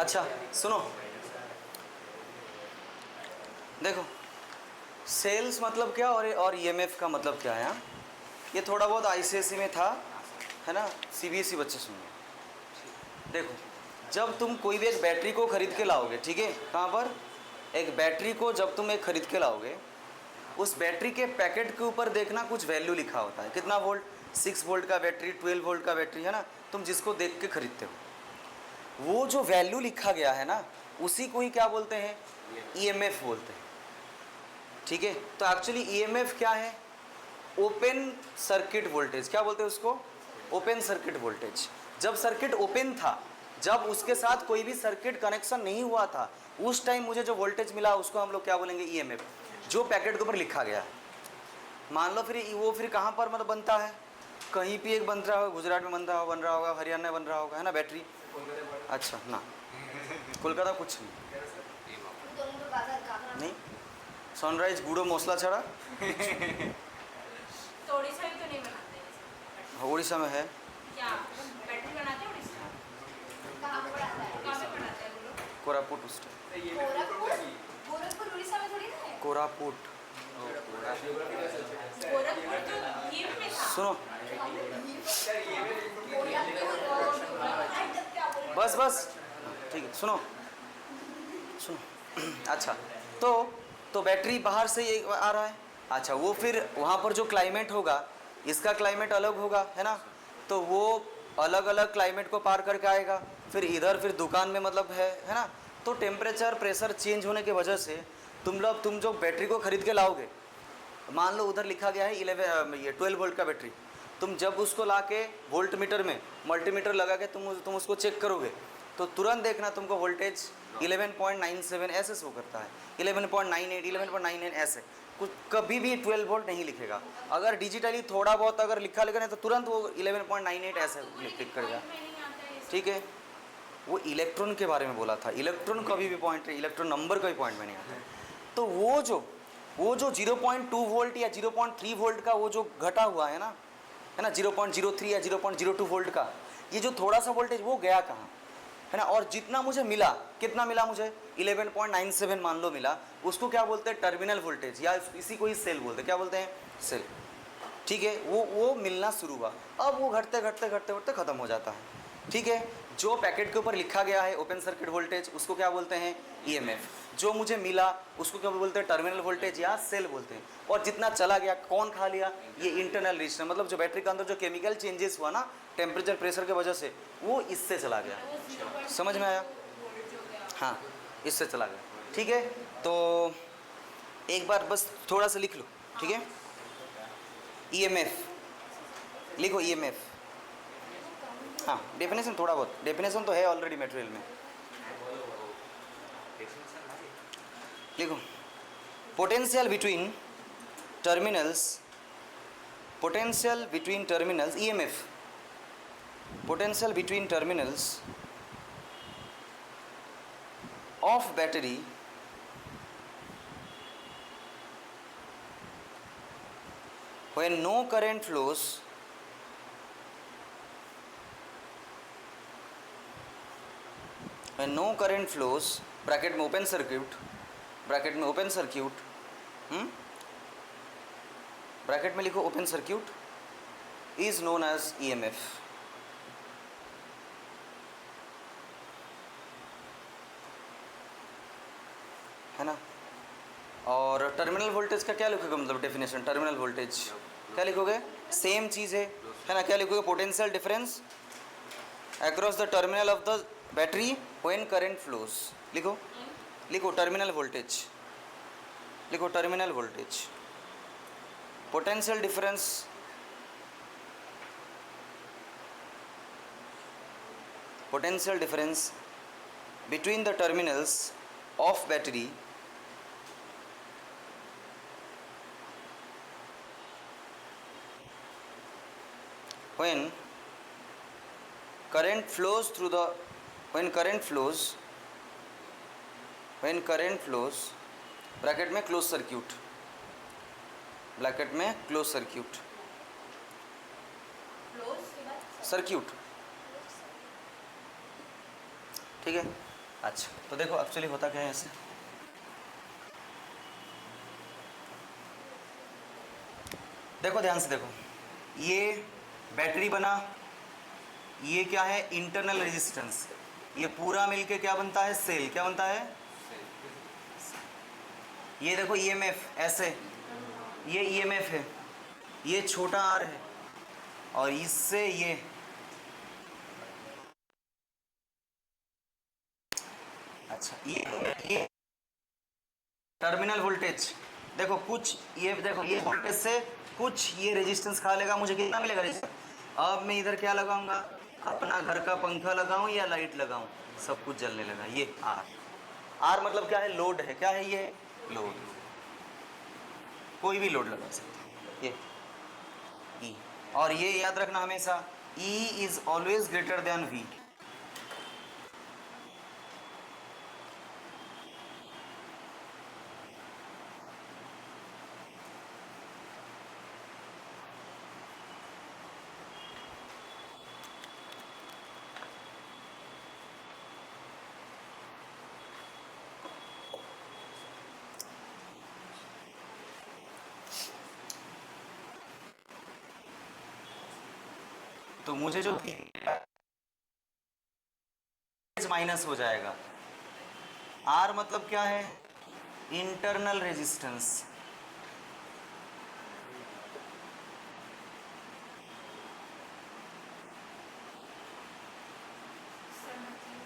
अच्छा सुनो, देखो सेल्स मतलब क्या और ईएमएफ का मतलब क्या है। हाँ? ये थोड़ा बहुत आईसीएसई में था, है ना, सीबीएसई बच्चे सुनिए। देखो जब तुम कोई भी एक बैटरी को खरीद के लाओगे, ठीक है, कहाँ पर, एक बैटरी को जब तुम एक खरीद के लाओगे, उस बैटरी के पैकेट के ऊपर देखना कुछ वैल्यू लिखा होता है, कितना वोल्ट, 6 वोल्ट का बैटरी, 12 वोल्ट का बैटरी, है ना, तुम जिसको देख के खरीदते हो, वो जो वैल्यू लिखा गया है ना, उसी को ही क्या बोलते हैं, ईएमएफ बोलते हैं। ठीक है, तो एक्चुअली ईएमएफ क्या है, ओपन सर्किट वोल्टेज, क्या बोलते हैं उसको, ओपन सर्किट वोल्टेज। जब सर्किट ओपन था, जब उसके साथ कोई भी सर्किट कनेक्शन नहीं हुआ था, उस टाइम मुझे जो वोल्टेज मिला उसको हम लोग क्या बोलेंगे, ईएमएफ, जो पैकेट के ऊपर लिखा गया है। मान लो फिर वो फिर कहाँ पर मतलब बनता है, कहीं भी एक बन रहा होगा, गुजरात में बन रहा होगा, हरियाणा में बन रहा होगा, है ना, बैटरी। अच्छा ना, कोलकाता कुछ नहीं, सनराइज गुड़ो मसला छड़ा तो उड़ीसा भी तो नहीं बनाते हैं। उड़ीसा में है। क्या बैटरी बनाते हैं उड़ीसा? कहाँ पे पढ़ाता है? कहाँ पे बनाते हैं वो लोग? कोरापुट उस गोरखपुर उड़ीसा में थोड़ी ना है। कोरापुट। गोरखपुर तो हीर में था। सुनो गोरखपुर बस बस, ठीक है, सुनो सुनो। अच्छा तो बैटरी बाहर से ये आ रहा है। अच्छा वो फिर वहाँ पर जो क्लाइमेट होगा, इसका क्लाइमेट अलग होगा, है ना, तो वो अलग अलग क्लाइमेट को पार करके आएगा, फिर इधर फिर दुकान में मतलब है ना, तो टेम्परेचर प्रेशर चेंज होने की वजह से तुम जो बैटरी को खरीद के लाओगे, मान लो उधर लिखा गया है 12 वोल्ट का बैटरी, तुम जब उसको ला के वोल्ट मीटर में मल्टीमीटर लगा के तुम उसको चेक करोगे, तो तुरंत देखना तुमको वोल्टेज 11.97 ऐसे शो करता है, 11.98, 11.99 ऐसे, कुछ कभी भी 12 वोल्ट नहीं लिखेगा। अगर डिजिटली थोड़ा बहुत अगर लिखा नहीं तो तुरंत वो 11.98 ऐसे क्लिक कर जाए। ठीक है, वो इलेक्ट्रॉन के बारे में बोला था, इलेक्ट्रॉन कभी भी पॉइंट, इलेक्ट्रॉन नंबर का भी पॉइंट में नहीं आता है। तो वो जो 0.2 वोल्ट या 0.3 वोल्ट का वो जो घटा हुआ है ना, 0.03 या 0.02 वोल्ट का ये जो थोड़ा सा वोल्टेज वो गया कहाँ, है ना, और जितना मुझे मिला, कितना मिला मुझे, 11.97 मान लो मिला, उसको क्या बोलते हैं, टर्मिनल वोल्टेज, या इसी को ही सेल बोलते हैं, क्या बोलते हैं, सेल। ठीक है, वो मिलना शुरू हुआ, अब वो घटते घटते घटते घटते ख़त्म हो जाता है। ठीक है, जो पैकेट के ऊपर लिखा गया है ओपन सर्किट वोल्टेज, उसको क्या बोलते हैं, ईएमएफ। जो मुझे मिला उसको क्या बोलते हैं, टर्मिनल वोल्टेज या सेल बोलते हैं। और जितना चला गया कौन खा लिया, ये इंटरनल रेजिस्टेंस, मतलब जो बैटरी के अंदर जो केमिकल चेंजेस हुआ ना टेम्परेचर प्रेशर की वजह से, वो इससे चला गया। समझ में आया? हाँ, इससे चला गया। ठीक है, तो एक बार बस थोड़ा सा लिख लो। ठीक है, ईएमएफ लिखो, ईएमएफ। हाँ, डेफिनेशन थोड़ा बहुत, डेफिनेशन तो है ऑलरेडी मटेरियल में। लिखो, potential between terminals, EMF, potential between terminals of battery when no current flows bracket में ओपन सर्किट, ब्रैकेट में लिखो open circuit, is known as EMF. है ना, और टर्मिनल वोल्टेज का क्या लिखोगे, मतलब डेफिनेशन, टर्मिनल वोल्टेज क्या लिखोगे, सेम चीज़ है ना, क्या लिखोगे, potential difference across the terminal of the battery when current flows. लिखो टर्मिनल वोल्टेज, लिखो terminal voltage, potential difference between the terminals of battery when current flows bracket में क्लोज सर्किट, सर्किट। ठीक है, अच्छा तो देखो एक्चुअली होता क्या है ऐसे, देखो ध्यान से देखो, ये बैटरी बना, ये क्या है इंटरनल रेजिस्टेंस, ये पूरा मिलके क्या बनता है सेल, क्या बनता है, ये देखो ईएमएफ ऐसे, ये ईएमएफ है, ये छोटा आर है और इससे ये, अच्छा ये टर्मिनल वोल्टेज, देखो कुछ ये देखो ये वोल्टेज से कुछ ये रेजिस्टेंस खा लेगा, मुझे कितना मिलेगा रेजिस्टेंस। अब मैं इधर क्या लगाऊंगा, अपना घर का पंखा लगाऊं या लाइट लगाऊं, सब कुछ जलने लगा। ये आर, आर मतलब क्या है, लोड है, क्या है ये लोड, कोई भी लोड लगा सकते हैं। ये ई, और ये याद रखना हमेशा, E is always greater than V. तो मुझे जो माइनस हो जाएगा, आर मतलब क्या है, इंटरनल रेजिस्टेंस,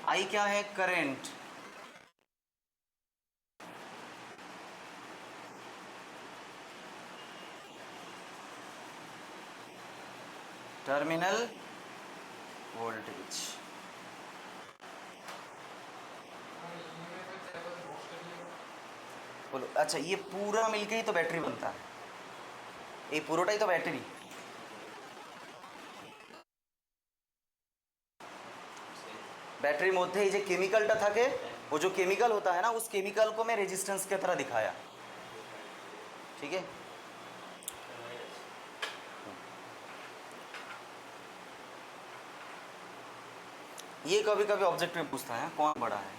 आई क्या है, करंट, टर्मिनल वोल्टेज। बोलो अच्छा, ये पूरा मिलके ही तो बैटरी बनता है, ये पूरोटा ही तो बैटरी। बैटरी মধ্যে এই যে কেমিক্যালটা থাকে, वो जो केमिकल होता है ना, उस केमिकल को मैं रेजिस्टेंस की तरह दिखाया, ठीक है। ये कभी कभी ऑब्जेक्ट में पूछता है कौन बड़ा है।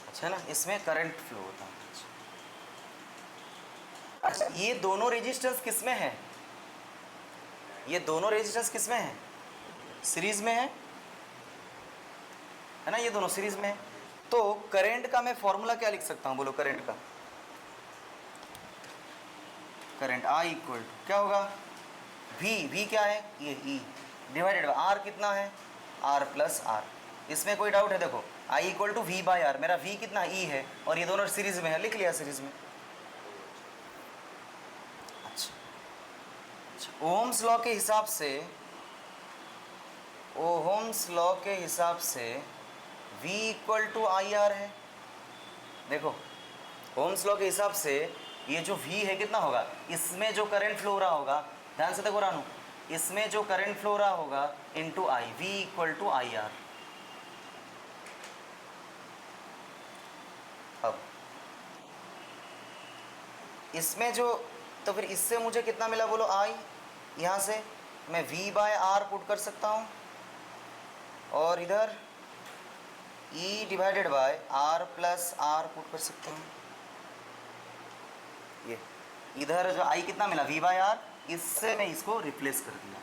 अच्छा ना, इसमें करंट फ्लो होता है। अच्छा ये दोनों रेजिस्टेंस किसमें है, ये दोनों रेजिस्टेंस किसमें है, सीरीज में है ना, ये दोनों सीरीज में है। तो करंट का मैं फॉर्मूला क्या लिख सकता हूँ, बोलो करंट का, करंट आई इक्वल टू क्या होगा, वी क्या है, ये ई डिवाइडेड बाय आर, कितना है आर प्लस आर। इसमें कोई डाउट है, देखो I equal to V by R, मेरा वी कितना ई है और ये दोनों सीरीज में है, लिख लिया सीरीज में। अच्छा ओम्स लॉ के हिसाब से, ओम्स लॉ के हिसाब से v equal to I R है। देखो ओम्स लॉ के हिसाब से ये जो v है कितना होगा, इसमें जो करंट फ्लो हो रहा होगा, ध्यान से देखो रानू, इसमें जो करंट फ्लो हो रहा होगा into I, v equal to I R. अब इसमें जो, तो फिर इससे मुझे कितना मिला बोलो, आई, यहाँ से मैं v बाय आर पुट कर सकता हूँ और इधर E divided by R plus R put कर सकते हैं। ये इधर जो I कितना मिला, v बाय आर, इससे मैं इसको रिप्लेस कर दिया।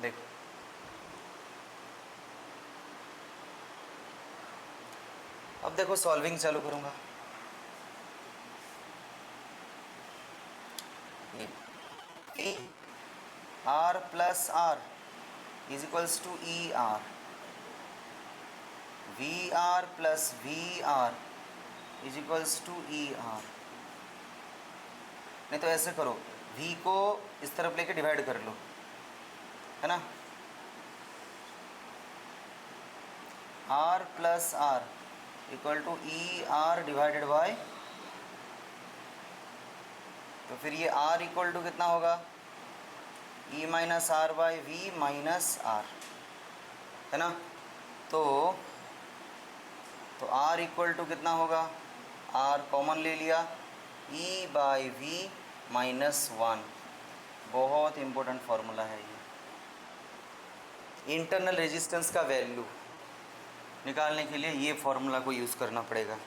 देखो अब देखो सॉल्विंग चालू करूँगा, E R plus R is equals to E R, V R plus V R is equals to E R. नहीं तो ऐसे करो, v को इस तरफ लेके डिवाइड कर लो, है ना, r plus R equal to E R divided by, तो फिर ये r इक्वल टू कितना होगा, e minus R by V minus R, है ना। तो r इक्वल टू कितना होगा, r कॉमन ले लिया, e बाई वी माइनस 1 बहुत इम्पोर्टेंट फार्मूला है ये। इंटरनल रेजिस्टेंस का वैल्यू निकालने के लिए ये फार्मूला को यूज़ करना पड़ेगा।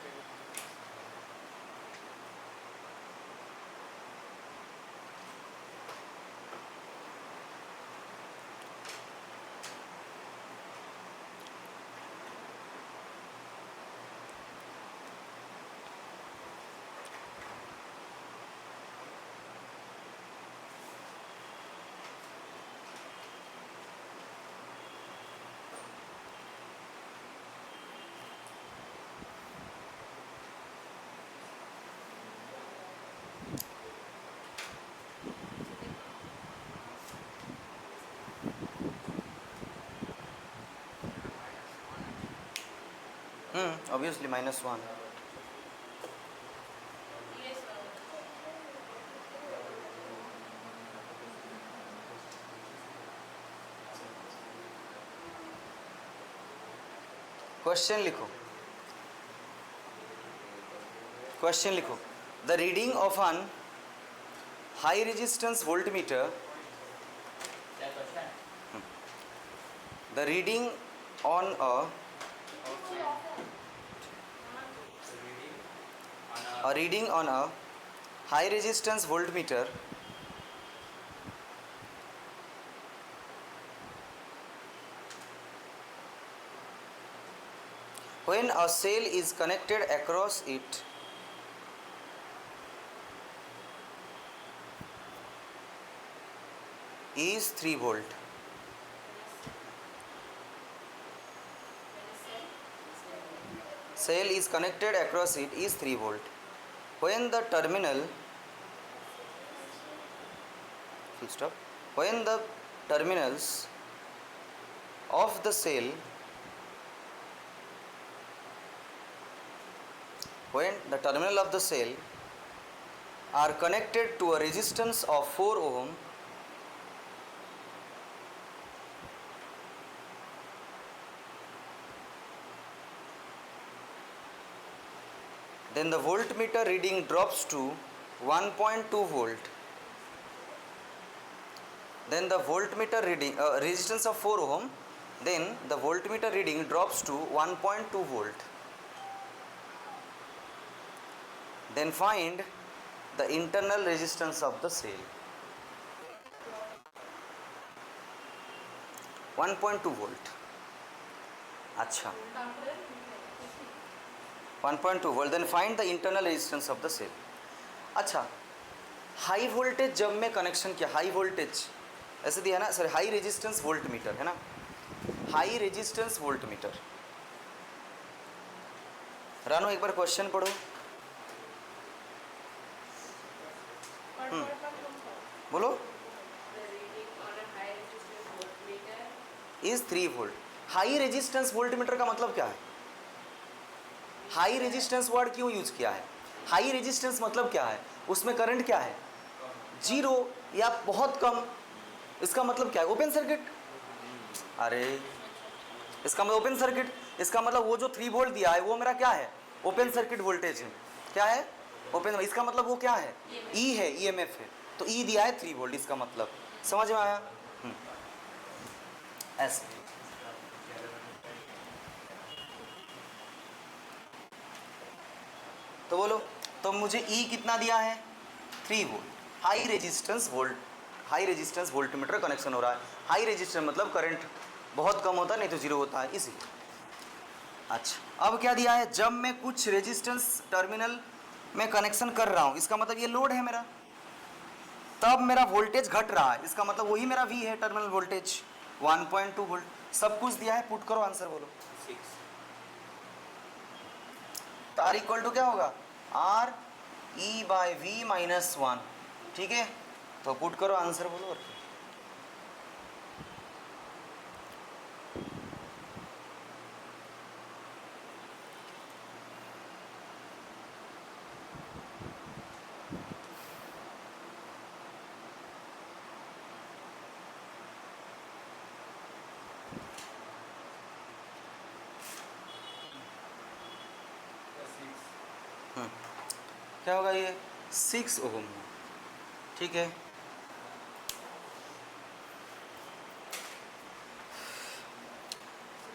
ऑब्वियसली -1। ये सर क्वेश्चन लिखो, क्वेश्चन लिखो। The reading of an high resistance voltmeter, the reading on a reading on a high resistance voltmeter when a cell is connected across it is 3 volt. Cell is connected across it is 3 volt. When the terminal, full stop, when the terminals of the cell, when the terminal of the cell are connected to a resistance of 4 ohm, then the voltmeter reading drops to 1.2 volt. Then the voltmeter reading resistance of 4 ohm, then the voltmeter reading drops to 1.2 volt. Then find the internal resistance of the cell. 1.2 volt. अच्छा, 1.2 volt. Then find the internal resistance of the cell. अच्छा, high voltage जब मैं connection किया, high voltage ऐसे दिया ना sir, high resistance voltmeter है ना, high resistance voltmeter. Ranu एक बार क्वेश्चन पढ़ो। बोलो। Is 3 volt. High resistance voltmeter का मतलब क्या है? हाई रेजिस्टेंस वर्ड क्यों यूज किया है? हाई रेजिस्टेंस मतलब क्या है? उसमें करंट क्या है? 0 या बहुत कम। इसका मतलब क्या है? Open circuit. अरे इसका मतलब ओपन सर्किट, इसका मतलब वो जो 3 वोल्ट दिया है वो मेरा क्या है? ओपन सर्किट वोल्टेज है। क्या है? ओपन। इसका मतलब वो क्या है? ई है, ईएमएफ है। तो ई दिया है 3 वोल्ट, इसका मतलब समझ में आया? ऐसे तो बोलो, तो मुझे ई कितना दिया है? 3 volt. High resistance voltmeter connection हो रहा है। हाई रेजिस्टेंस मतलब करंट बहुत कम होता है, नहीं तो 0 होता है, इसी। अच्छा, अब क्या दिया है? जब मैं कुछ रेजिस्टेंस टर्मिनल में कनेक्शन कर रहा हूँ, इसका मतलब ये लोड है मेरा, तब मेरा वोल्टेज घट रहा है, इसका मतलब वही मेरा V है, टर्मिनल वोल्टेज 1.2 वोल्ट। सब कुछ दिया है, पुट करो, आंसर बोलो। 6 तो R इक्वल टू क्या होगा? R E by V minus 1। ठीक है, तो पुट करो, आंसर बोलो। और क्या होगा? ये 6 ओम। ठीक है,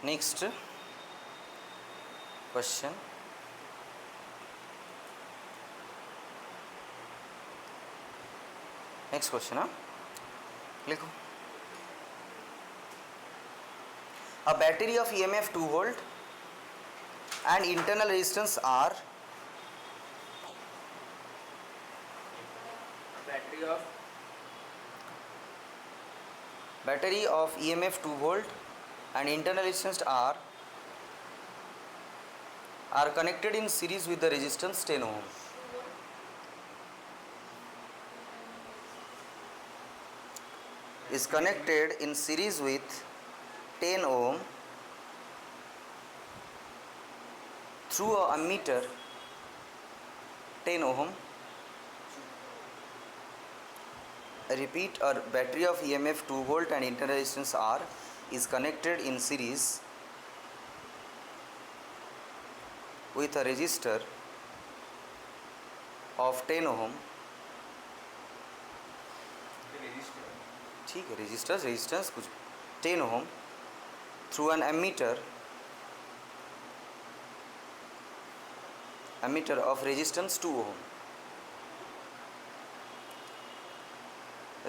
नेक्स्ट क्वेश्चन, नेक्स्ट क्वेश्चन, हाँ लिखो। A battery of EMF 2 volt and internal resistance R. Battery of EMF 2 volt and internal resistance R are connected in series with the resistance 10 ohm. Is connected in series with 10 ohm through a ammeter 10 ohm. Repeat, a battery of EMF 2 volt and internal resistance R is connected in series with a resistor of 10 ohm. ठीक है, resistance कुछ 10 ohm through an ammeter of resistance 2 ohm.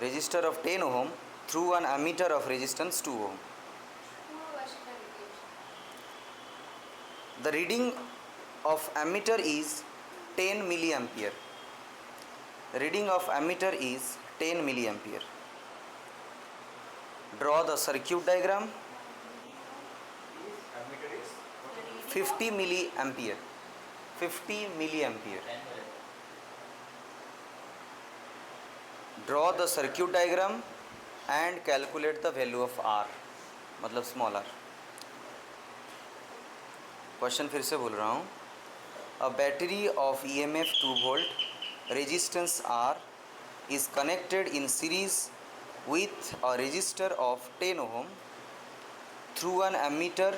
Resistor of 10 ohm through an ammeter of resistance 2 ohm. The reading of ammeter is 10 milliampere. Reading of ammeter is 10 milliampere. Draw the circuit diagram. 50 milliampere. 50 milliampere. Draw the circuit diagram and calculate the value of R, मतलब small r. Question फिर से बोल रहा हूँ. A battery of EMF 2 volt resistance R is connected in series with a resistor of 10 ohm through an ammeter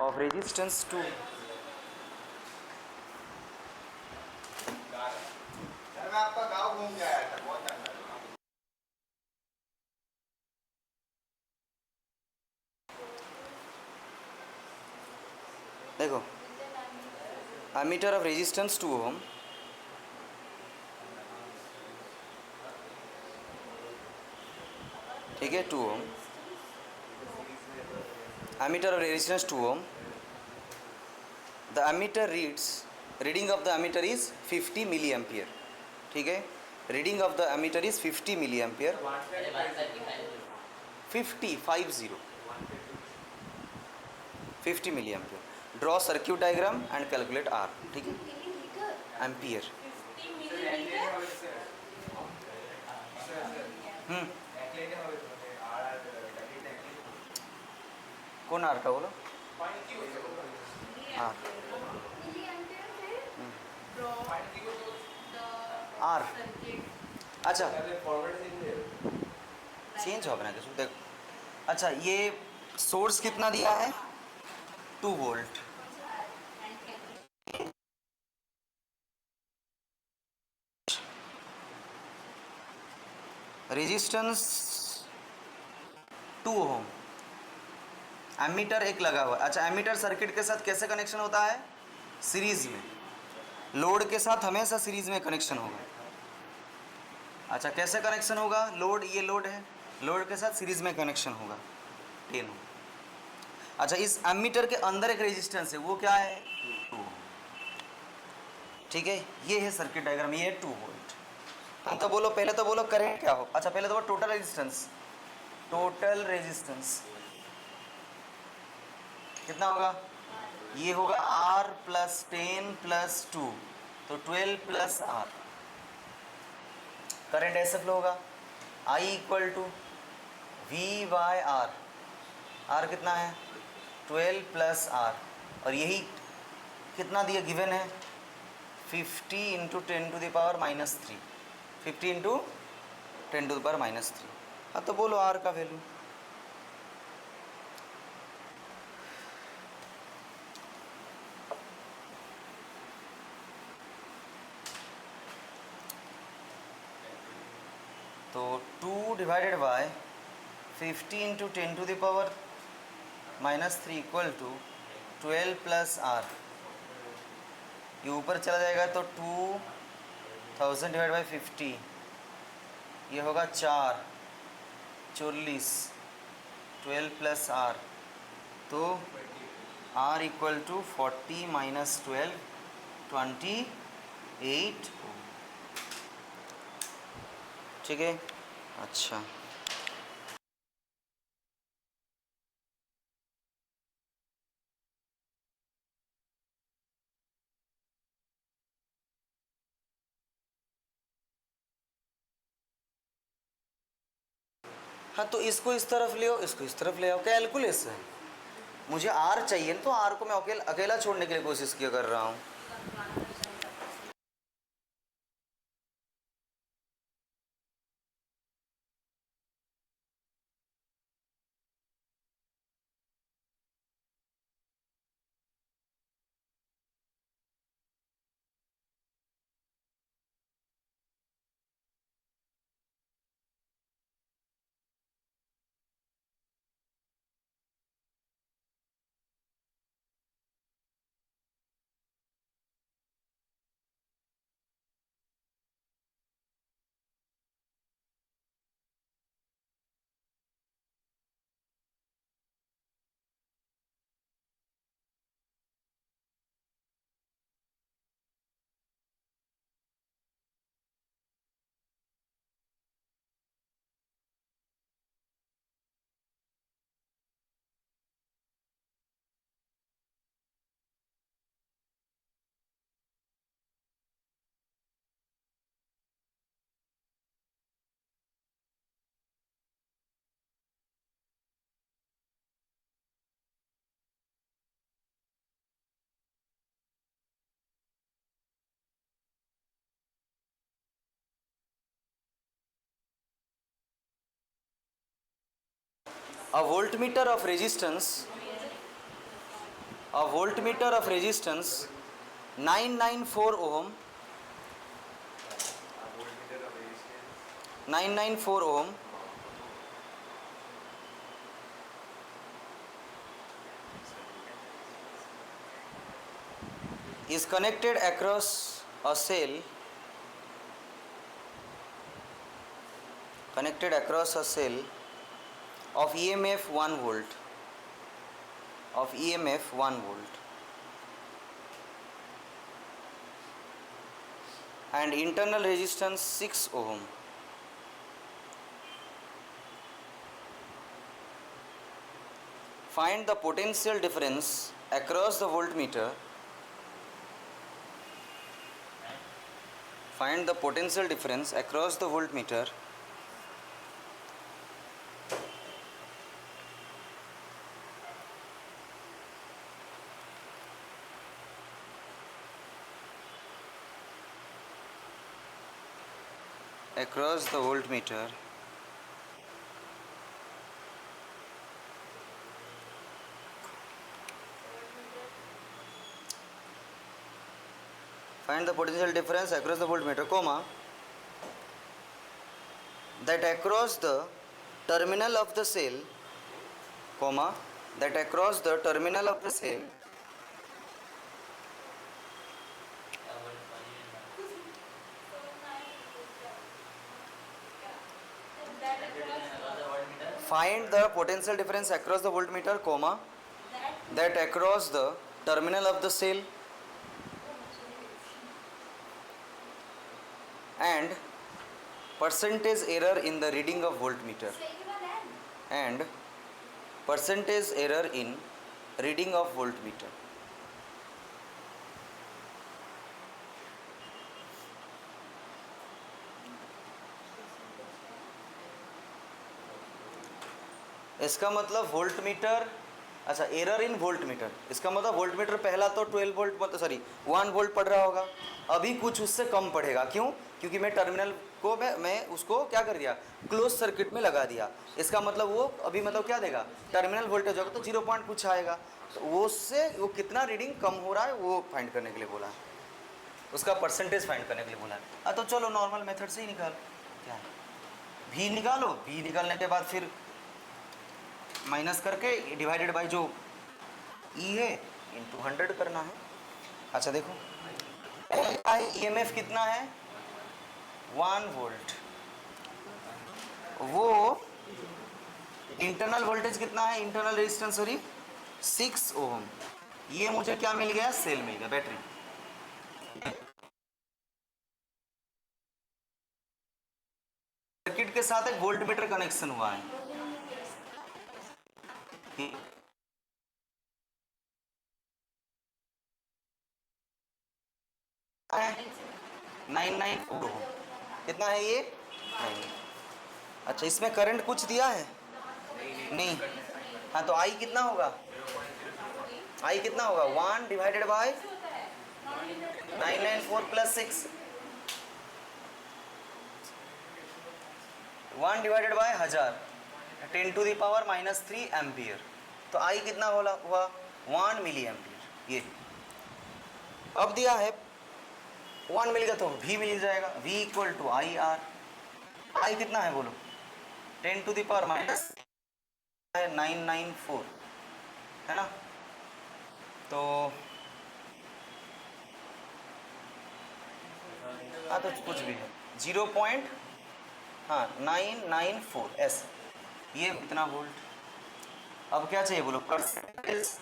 of resistance 2. मैं आपका गांव घूम के आया था, बहुत अच्छा था। देखो, ammeter of resistance 2 ohm, ठीक है, 2 ohm. Ammeter of resistance 2 ohm. The ammeter reading of the ammeter is 50 milliampere. ठीक है, reading of the ammeter is 50 milliampere. 50 milliampere. Draw circuit diagram and calculate R. ठीक है, एम्पियर. 50 मिलीलीटर कौन are का बोलो? Are. Are. अच्छा, change हो बना के देखो. अच्छा, ये सोर्स कितना दिया है? 2 वोल्ट. रेजिस्टेंस 2 ओम. एमीटर एक लगा हुआ. अच्छा, एमीटर सर्किट के साथ कैसे कनेक्शन होता है? सीरीज में. लोड के साथ हमेशा सीरीज में कनेक्शन होगा. अच्छा, कैसे कनेक्शन होगा? लोड, ये लोड है, लोड के साथ सीरीज में कनेक्शन होगा 10 ओम. अच्छा, इस एमीटर के अंदर एक रेजिस्टेंस है, वो क्या है? 2 ओम. ठीक है, ये है सर्किट डायग्राम, ये है 2 वोल्ट. हम तो बोलो, पहले तो बोलो करंट क्या हो. अच्छा, पहले तो बोलो टोटल रेजिस्टेंस. टोटल रेजिस्टेंस कितना होगा? ये होगा R प्लस 10 प्लस 2, तो 12 प्लस R. करंट ऐसे फ्लो होगा, I equal to V by R. R कितना है? 12 प्लस R. और यही कितना दिया गिवन है? 50 into 10 to the power minus 3. 50 into 10 to the power minus 3. हाँ, तो बोलो R का वैल्यू. तो 2 2 divided by 50 into 10 to the power -3 equal to 12 plus R. ये ऊपर चला जाएगा तो 2000 डिवाइड बाई 50, ये होगा 4 40 12 प्लस आर, तो आर इक्वल टू 40 माइनस 12 28। ठीक है, अच्छा हाँ, तो इसको इस तरफ ले आओ, इसको इस तरफ ले आओ, कैलकुलेस है। मुझे आर चाहिए तो आर को मैं अकेला छोड़ने के लिए कोशिश किया कर रहा हूँ। A voltmeter of resistance 994 ohm 994 ohm is connected across a cell of EMF 1 volt and internal resistance 6 ohm. Find the potential difference across the voltmeter. Find the potential difference across the voltmeter Find the potential difference across the voltmeter, comma, that across the terminal of the cell, comma, that across the terminal of the cell find the potential difference across the voltmeter, comma, that across the terminal of the cell and percentage error in the reading of voltmeter and percentage error in reading of voltmeter. इसका मतलब voltmeter, अच्छा error in voltmeter, इसका मतलब voltmeter पहला तो 12 volt मतलब 1 volt पढ़ रहा होगा, अभी कुछ उससे कम पढ़ेगा। क्यों? क्योंकि मैं टर्मिनल को मैं उसको क्या कर दिया, क्लोज सर्किट में लगा दिया। इसका मतलब वो अभी मतलब क्या देगा, टर्मिनल वोल्टेज होगा तो 0 पॉइंट कुछ आएगा, तो वो उससे वो कितना रीडिंग कम हो रहा है वो फाइंड करने के लिए बोला है, उसका परसेंटेज फाइंड करने के लिए बोला है। तो चलो नॉर्मल मेथड से ही निकाल क्या है। v निकालो, v निकालने के बाद फिर माइनस करके डिवाइडेड बाय जो e है इंटू 100 करना है। अच्छा देखो ईएमएफ कितना है 1 वोल्ट, वो इंटरनल वोल्टेज कितना है, इंटरनल रेजिस्टेंस सॉरी 6 ओम। ये मुझे क्या मिल गया, सेल मिल गया, बैटरी। सर्किट के साथ एक वोल्ट मीटर कनेक्शन हुआ है। 994 कितना है ये 9। अच्छा इसमें करंट कुछ दिया है नहीं। हाँ तो आई कितना होगा, आई कितना होगा 1 divided by 994 plus 6, 1 divided by 1000 10 to the power -3 ampere. तो आई कितना हुआ 1 मिली एम्पियर। ये अब दिया है 1 मिल गया तो v मिल जाएगा, v equal to I R. I कितना है बोलो 10 टू द पावर -994 है ना। तो हाँ तो कुछ भी है 0.994 ऐसे, ये इतना वोल्ट। अब क्या चाहिए बोलो, परसेंटेज,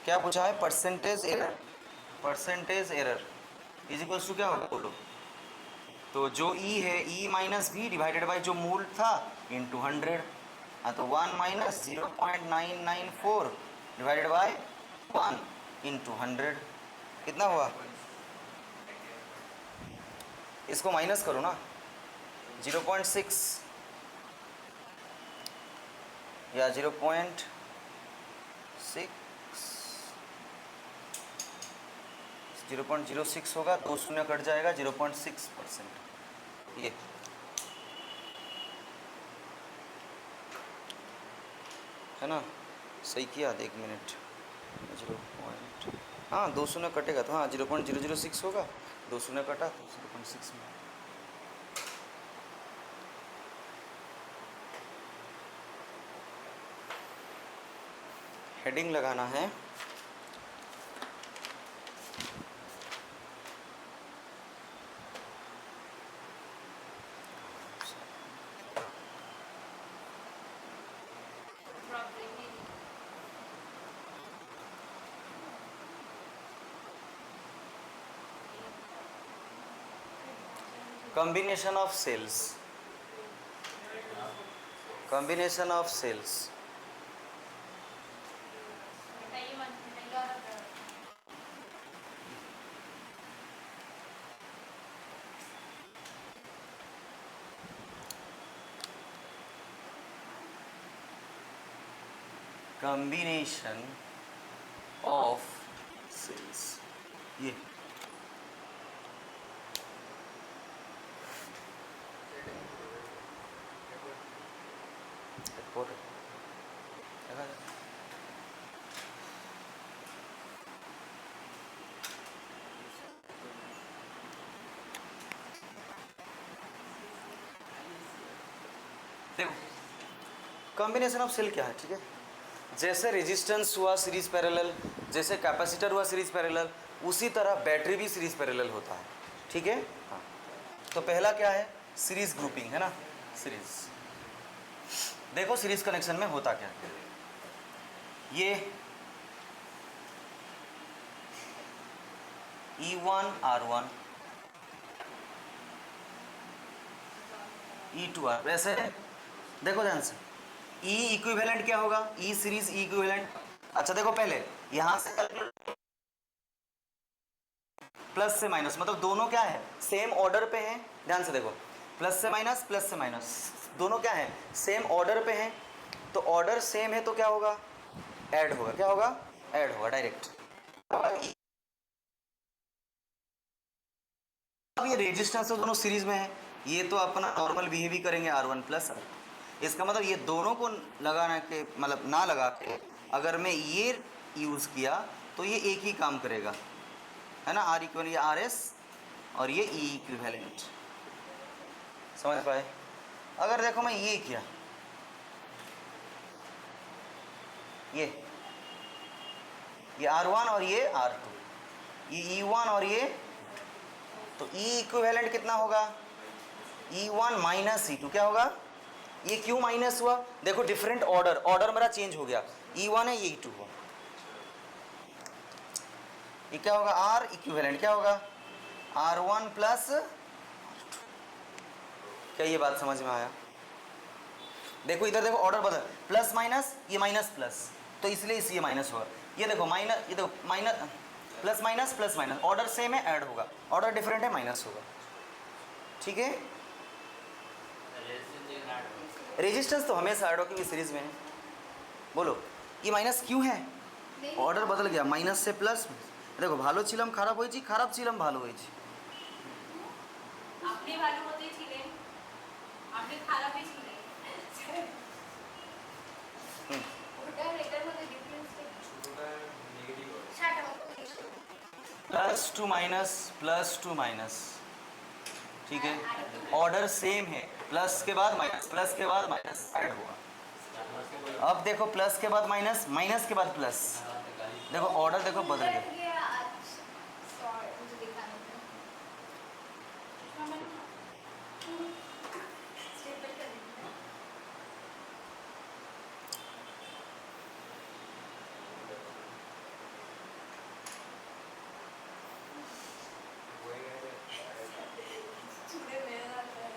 क्या पूछा है percentage error. Percentage error is equals to क्या होगा बोलो, तो जो E है E minus V divided by जो मूल था इंटू 100। हाँ तो 1 माइनस 0.994 डिवाइडेड बाई 1 इंटू 100 कितना हुआ, इसको माइनस करो ना 0.6 या 0.6 0.06 होगा, 2 शून्य कट जाएगा 0.6%। ये है ना, सही किया, 1 मिनट 0. हाँ 2 शून्य कटेगा तो हाँ 0.006 होगा, 2 शून्य कटा तो 0.6 में। हेडिंग लगाना है combination of cells, combination of cells। combination of cells, ये देखो कॉम्बिनेशन ऑफ सेल क्या है, ठीक है। जैसे रेजिस्टेंस हुआ सीरीज पैरेलल, जैसे कैपेसिटर हुआ सीरीज पैरेलल, उसी तरह बैटरी भी सीरीज पैरेलल होता है, ठीक है। हाँ तो पहला क्या है, सीरीज ग्रुपिंग है ना। सीरीज देखो सीरीज कनेक्शन में होता क्या है, ये E1 R1 E2 R, वैसे देखो ध्यान से E इक्विवेलेंट क्या होगा, E सीरीज E इक्विवेलेंट। अच्छा देखो पहले यहां से प्लस से माइनस, मतलब दोनों क्या है सेम ऑर्डर पे हैं। ध्यान से देखो प्लस से माइनस दोनों क्या है सेम ऑर्डर पे हैं, तो ऑर्डर सेम है तो क्या होगा ऐड होगा, क्या होगा ऐड होगा डायरेक्ट। अब ये रेजिस्टेंस तो दोनों सीरीज में है, ये तो अपना नॉर्मल बिहेव ही करेंगे R1 प्लस। इसका मतलब ये दोनों को लगाने के मतलब ना लगा के अगर मैं ये यूज़ किया तो ये एक ही काम करेगा, है ना। R इक्वल ये RS और ये E इक्विवेलेंट, समझ पाए। अगर देखो मैं ये किया, ये R1 और ये R2, ये E1 और ये, तो E इक्विवेलेंट कितना होगा? E1 माइनस E2 क्या होगा? ये क्यों माइनस हुआ? देखो डिफरेंट ऑर्डर, ऑर्डर मेरा चेंज हो गया, E1 है ये E2 हुआ, ये क्या होगा? R इक्विवेलेंट क्या होगा? R1 प्लस, क्या ये बात समझ में आया? देखो इधर देखो ऑर्डर बदल, प्लस माइनस, ये माइनस प्लस, तो इसलिए ये माइनस होगा। ये देखो माइनस, ये देखो minus plus minus plus minus, order same है ऐड होगा, ऑर्डर डिफरेंट है माइनस होगा। ठीक है, रेजिस्टेंस तो हमेशा ऐड हो क्योंकि सीरीज में है। बोलो ये माइनस क्यों है? ऑर्डर बदल गया, माइनस से प्लस। देखो ভালো ছিলাম খারাপ হয়েছি, খারাপ ছিলাম ভালো হয়েছি। আপনি ভালো হতেই ছিলেন, আপনি খারাপই ছিলেন। ওটার এটার মধ্যে ডিফারেন্স কি? प्लस टू माइनस, ठीक है, ऑर्डर सेम है, प्लस के बाद माइनस, प्लस के बाद माइनस ऐड हुआ। अब देखो प्लस के बाद माइनस, माइनस के बाद प्लस, देखो ऑर्डर देखो बदल गया। सॉरी मुझे देखा नहीं था। स्टेपल कर देना। चूड़े में आता है।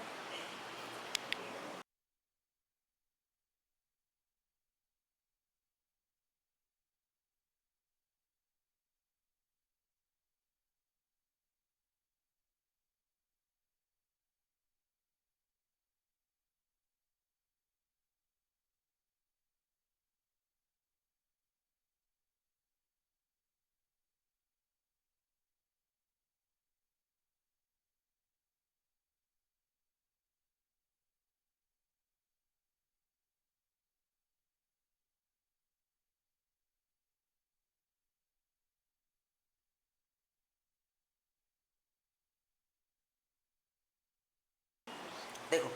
देखो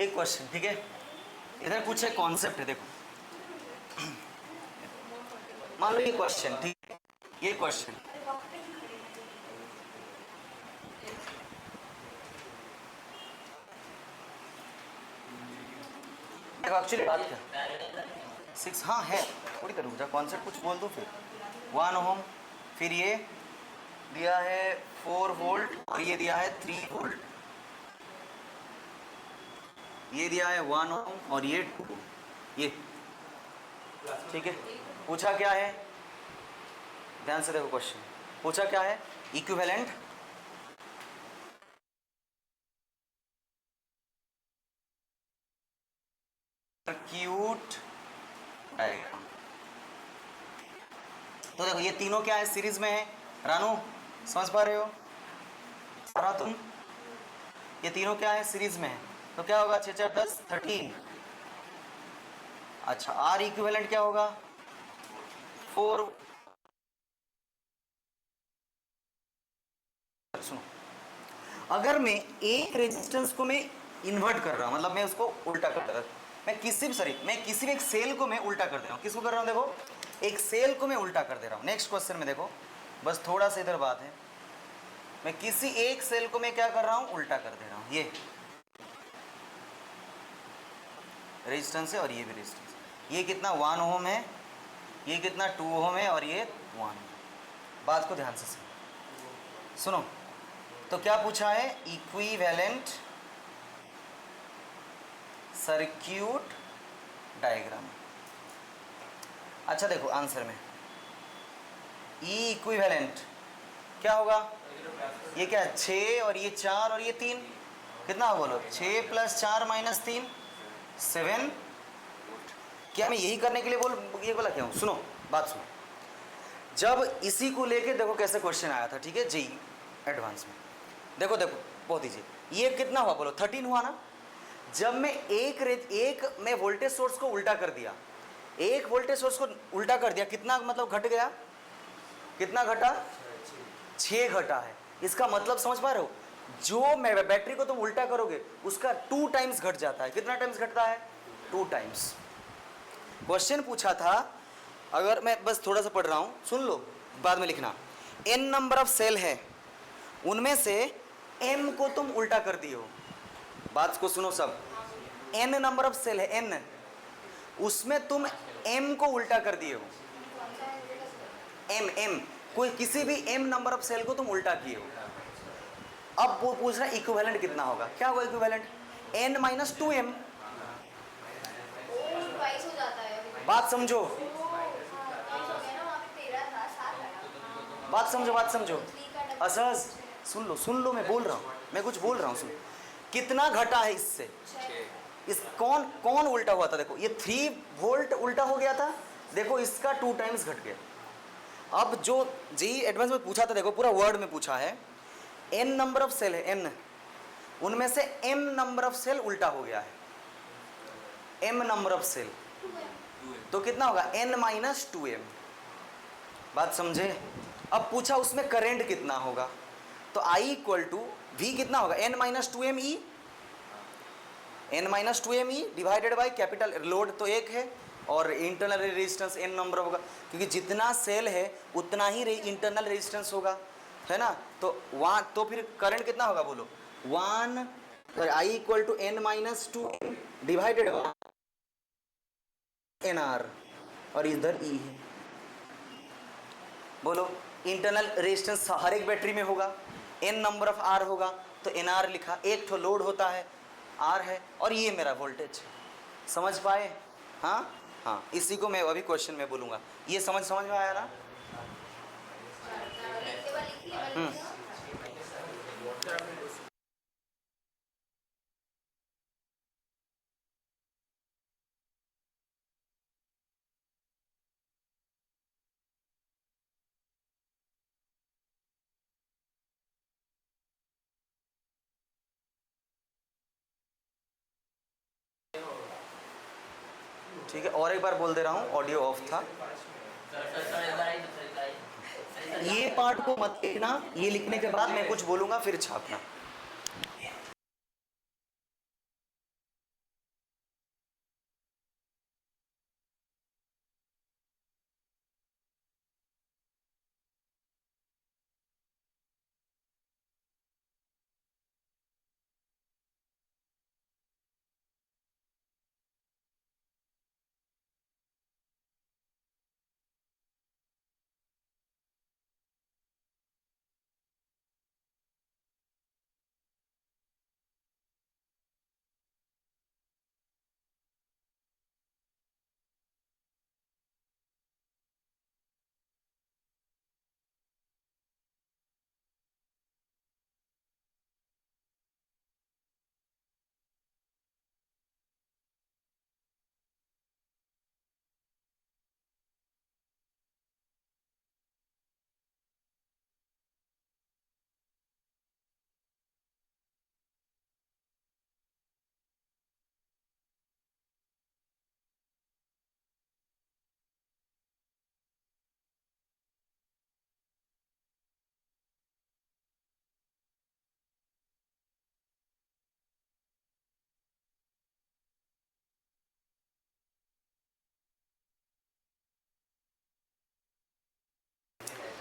एक क्वेश्चन, ठीक है, इधर कुछ है कॉन्सेप्ट है। देखो मान लो ये क्वेश्चन, ठीक है, ये क्वेश्चन देखो एक्चुअली बात क्या 6, हाँ है, थोड़ी देर रुक जा, कॉन्सेप्ट कुछ बोल दो फिर। 1 ओम, फिर ये दिया है 4 वोल्ट और ये दिया है 3 वोल्ट, ये दिया है 1 ओम और ये 2, ये ठीक है। पूछा क्या है, ध्यान से देखो क्वेश्चन, पूछा क्या है? Equivalent circuit diagram. तो देखो ये तीनों क्या है? सीरीज में है। रानू समझ पा रहे हो? सारा तुम, ये तीनों क्या है? सीरीज में है। तो क्या होगा? 6 4 10 13। अच्छा आर इक्विवेलेंट क्या होगा? 4। सुनो, अगर मैं एक रेजिस्टेंस को मैं इन्वर्ट कर रहा हूं, मतलब मैं उसको उल्टा कर रहा हूं, मैं किसी भी एक सेल को मैं उल्टा कर दे रहा हूं। किसको कर रहा हूं? देखो एक सेल को मैं उल्टा कर दे रहा हूं। नेक्स्ट क्वेश्चन में देखो, बस थोड़ा सा इधर बात है, मैं किसी एक सेल को मैं क्या कर रहा हूं? उल्टा कर दे रहा हूं। ये रेजिस्टेंस है और ये भी रेजिस्टेंस। ये कितना 1 ओम है, ये कितना 2 ओम है और ये 1। बात को ध्यान से सुनो। तो क्या पूछा है? Equivalent circuit diagram. अच्छा देखो आंसर में ई इक्विवेलेंट क्या होगा? ये क्या है? 6 और ये 4 और ये 3, कितना हो बोलो? 6 + 4 - 3 7। क्या मैं यही करने के लिए ये बोला क्या हूँ? सुनो बात सुनो, जब इसी को लेके देखो कैसे क्वेश्चन आया था, ठीक है, जी एडवांस में। देखो बहुत ईजी। ये कितना हुआ बोलो? 13 हुआ ना। जब मैं एक मैं वोल्टेज सोर्स को उल्टा कर दिया, एक वोल्टेज सोर्स को उल्टा कर दिया, कितना मतलब घट गया? कितना घटा? 6 घटा है। इसका मतलब समझ पा रहे हो? जो बैटरी को तुम उल्टा करोगे उसका 2 टाइम्स घट जाता है। कितना टाइम्स घटता है? 2 टाइम्स। क्वेश्चन पूछा था, अगर मैं बस थोड़ा सा पढ़ रहा हूं, सुन लो, बाद में लिखना। n नंबर ऑफ सेल है, उनमें से m को तुम उल्टा कर दिए हो। बात को सुनो सब। n नंबर ऑफ सेल है, n, उसमें तुम m को उल्टा कर दिए हो। m कोई किसी भी m नंबर ऑफ सेल को तुम उल्टा किए हो। अब वो पूछ रहा है इक्विवेलेंट कितना होगा। क्या होगा equivalent? n minus 2m। Twice हो जाता है। बात समझो, हो गया ना, वहाँ पे 13 था, 7 लगा। बात समझो, बात समझो। असहज सुन लो, मैं बोल रहा हूँ, मैं कुछ बोल रहा हूँ, सुन। कितना घटा है इससे? इस कौन उल्टा हुआ था? देखो ये 3 वोल्ट उल्टा हो गया था, देखो इसका 2 टाइम्स घट गया। अब जो जेईई एडवांस में पूछा था, देखो पूरा वर्ड में पूछा है, n नंबर ऑफ सेल है, n, उनमें से m नंबर ऑफ सेल उल्टा हो गया है। m नंबर ऑफ सेल तो कितना होगा? n minus 2m। बात समझे? अब पूछा उसमें करंट कितना होगा, तो I इक्वल टू V कितना होगा? n minus 2m E, n minus 2m E divided by capital load तो 1 है, और इंटरनल रेजिस्टेंस n नंबर होगा, क्योंकि जितना सेल है उतना ही इंटरनल रेजिस्टेंस होगा, है ना। तो वहाँ तो फिर करंट कितना होगा बोलो? 1 I equal to n minus 2m divided NR, और इधर E है। बोलो, इंटरनल रेजिस्टेंस हर एक बैटरी में होगा, n नंबर ऑफ R होगा, तो NR लिखा, एक तो लोड होता है, R है, और ये मेरा वोल्टेज। समझ पाए? हाँ हाँ, इसी को मैं अभी क्वेश्चन में बोलूँगा। ये समझ में आया ना? ठीक है, और एक बार बोल दे रहा हूँ, ऑडियो ऑफ था। ये पार्ट को मत लिखना, ये लिखने के बाद मैं कुछ बोलूँगा फिर छापना।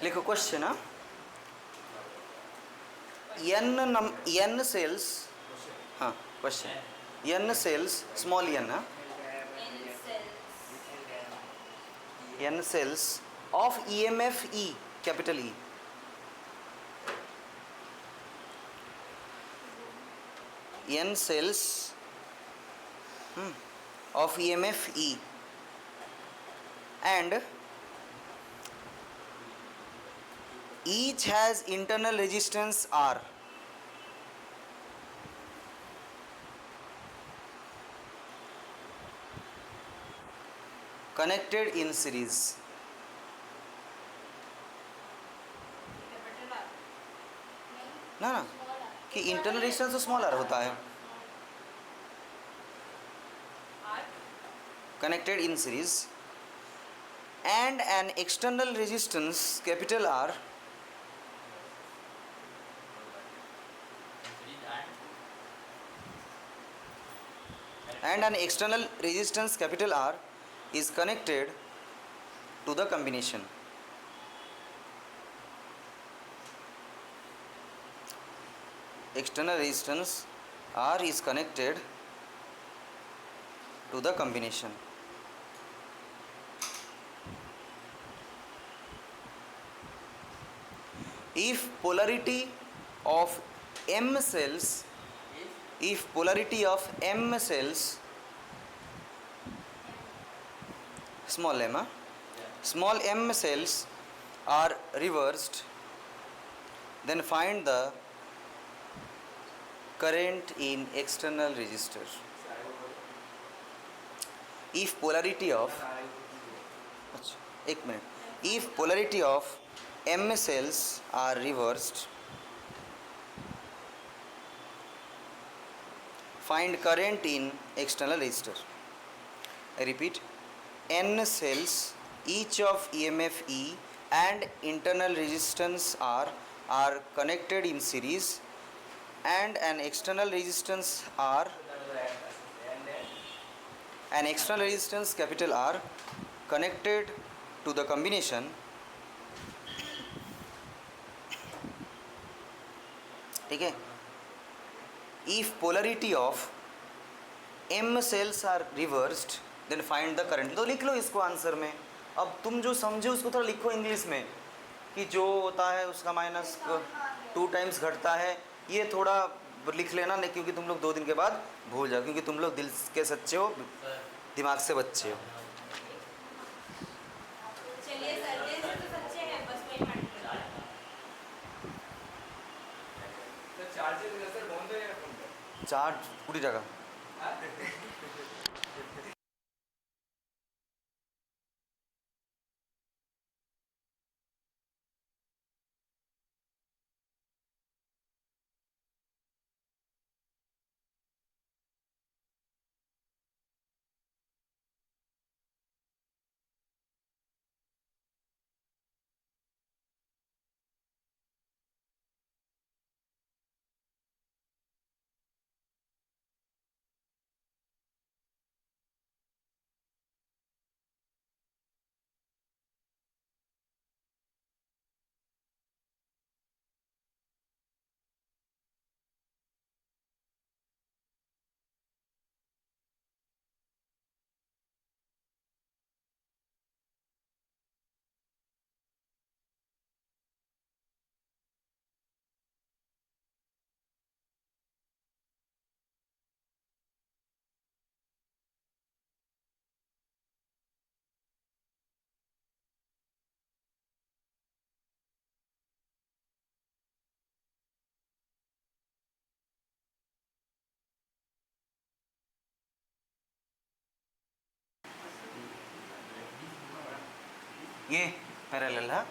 लिखो क्वेश्चन। n सेल्स, हाँ question, n cells small n, n cells of EMF E, capital E, n cells of EMF E, and each has internal resistance R. Connected in series. ना ना कि इंटरनल रेजिस्टेंस तो small are होता है, connected in series, and an external resistance capital R and an external resistance capital R is connected to the combination. External resistance R is connected to the combination. If polarity of M cells, if polarity of M cells, small m, small m cells are reversed, then find the current in external resistor. If polarity of, एक minute, if polarity of M cells are reversed, find current in external resistor. I repeat, N cells, each of EMF E and internal resistance R are connected in series, and an external resistance R, an external resistance capital R connected to the combination. ठीक है. If polarity of M cells are reversed, then find the current. तो लिख लो इसको answer में. अब तुम जो समझे उसको थोड़ा लिखो इंग्लिश में, कि जो होता है उसका माइनस 2 टाइम्स घटता है. ये थोड़ा लिख लेना, नहीं क्योंकि तुम लोग 2 दिन के बाद भूल जाओ, क्योंकि तुम लोग दिल के सच्चे हो, दिमाग से बच्चे हो. चलिए सर, दिल से तो सच्चे हैं, बस कोई मान नहीं रहा। चार्ज पूरी जगह. ये पैरेलल है.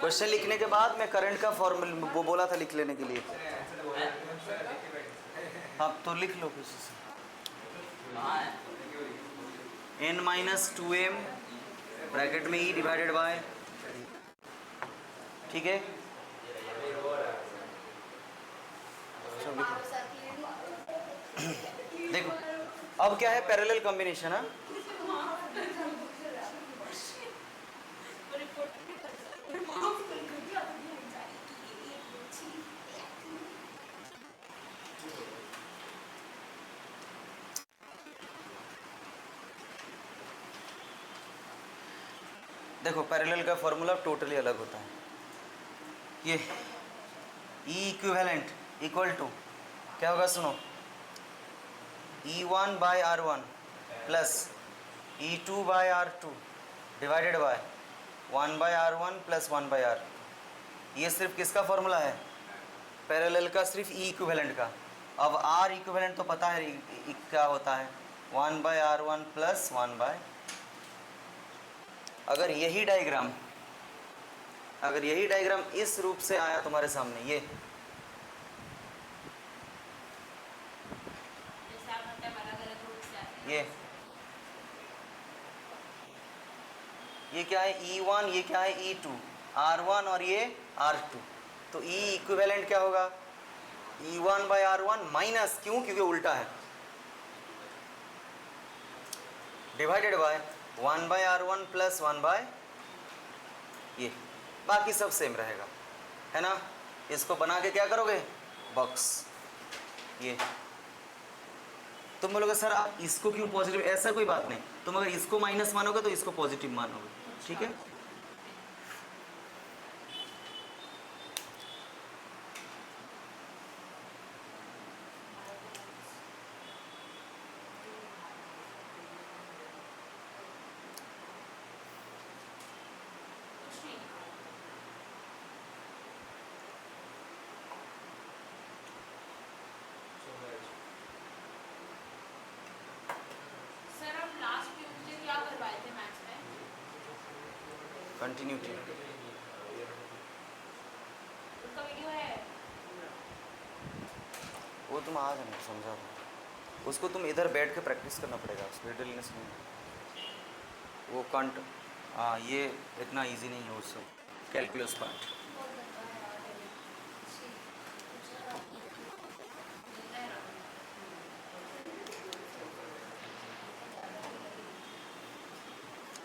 क्वेश्चन लिखने के बाद मैं करंट का फॉर्मूला वो बोला था लिख लेने के लिए. आप तो लिख लो किसी से. n-2m ब्रैकेट में e डिवाइडेड बाय, ठीक है. देखो अब क्या है, पैरेलल कॉम्बिनेशन है. देखो पैरेलल का फॉर्मूला टोटली अलग होता है. ये E इक्विवेलेंट इक्वल टू क्या होगा, सुनो, E1 by R1 plus E2 by R2 divided by 1 by R1 plus 1 by R. ये सिर्फ किसका फॉर्मूला है, पैरेलल का, सिर्फ E इक्विवेलेंट का. अब R इक्विवेलेंट तो पता है क्या होता है, 1 बाय R1 प्लस 1 बाय. अगर यही डायग्राम इस रूप से आया तुम्हारे सामने, ये जैसे आप मतलब अलग-अलग रूप से आते हैं। ये क्या है E1, ये क्या है E2, R1 और ये R2. तो E इक्विवेलेंट क्या होगा, E1/R1 माइनस, क्यों? क्योंकि उल्टा है, divided by 1/R1 plus 1 bye ये, बाकी सब सेम रहेगा, है ना। इसको बना के क्या करोगे? बॉक्स। ये तुम बोलोगे सर आप इसको क्यों पॉजिटिव? ऐसा कोई बात नहीं, तुम अगर इसको माइनस मानोगे तो इसको पॉजिटिव मानोगे, ठीक है। कुछ नहीं। सर हम लास्ट ट्यूसडे क्या करवाए थे मैथ्स में? कंटिन्यूटी। उसका वीडियो है? वो तुम आ जाना, समझा दो उसको, तुम इधर बैठ के प्रैक्टिस करना पड़ेगा, स्पीड लेने से नहीं। वो कंट, हाँ ये इतना इजी नहीं है वो सब, कैलकुलस पार्ट।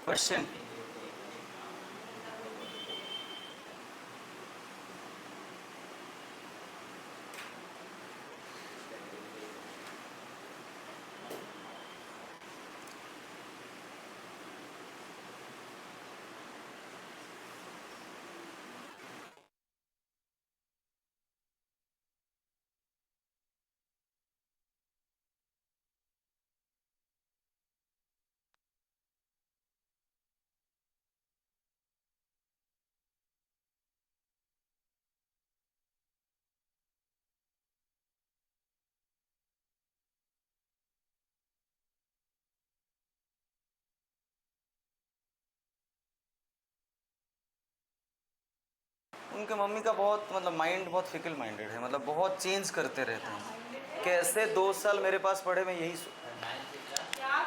क्वेश्चन, उनके मम्मी का बहुत मतलब माइंड बहुत फिकल माइंडेड है, मतलब बहुत चेंज करते रहते हैं। कैसे 2 साल मेरे पास पढ़े, मैं यही क्या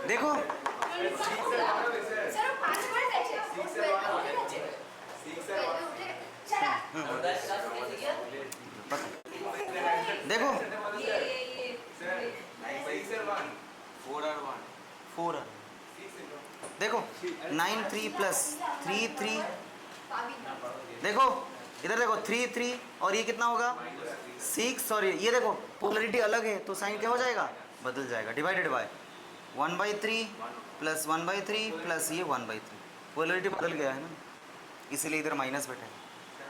देखो सर 5 मिनट है देखो फोर देखो 9 3 प्लस 3 3 देखो इधर देखो 3 3 और ये कितना होगा 6 और ये देखो पोलरिटी अलग है तो साइन क्या हो जाएगा बदल जाएगा डिवाइडेड बाय 1/3 प्लस 1/3 प्लस ये 1/3 पोलरिटी बदल गया है ना इसीलिए इधर माइनस बैठा है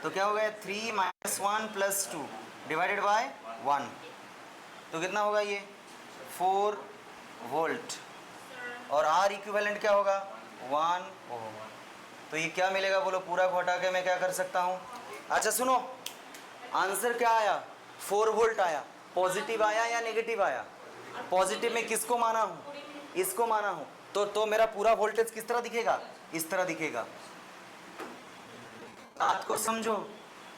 तो क्या हो गया 3 - 1 + 2 डिवाइडेड बाय 1 तो कितना होगा ये 4 वोल्ट और R इक्विवेलेंट क्या होगा 1 ओम तो ये क्या मिलेगा बोलो पूरा को हटा के मैं क्या कर सकता हूँ अच्छा सुनो आंसर क्या आया 4 वोल्ट आया पॉजिटिव आया या नेगेटिव आया पॉजिटिव में किसको माना हूँ इसको माना हूँ तो मेरा पूरा वोल्टेज किस तरह दिखेगा इस तरह दिखेगा बात को समझो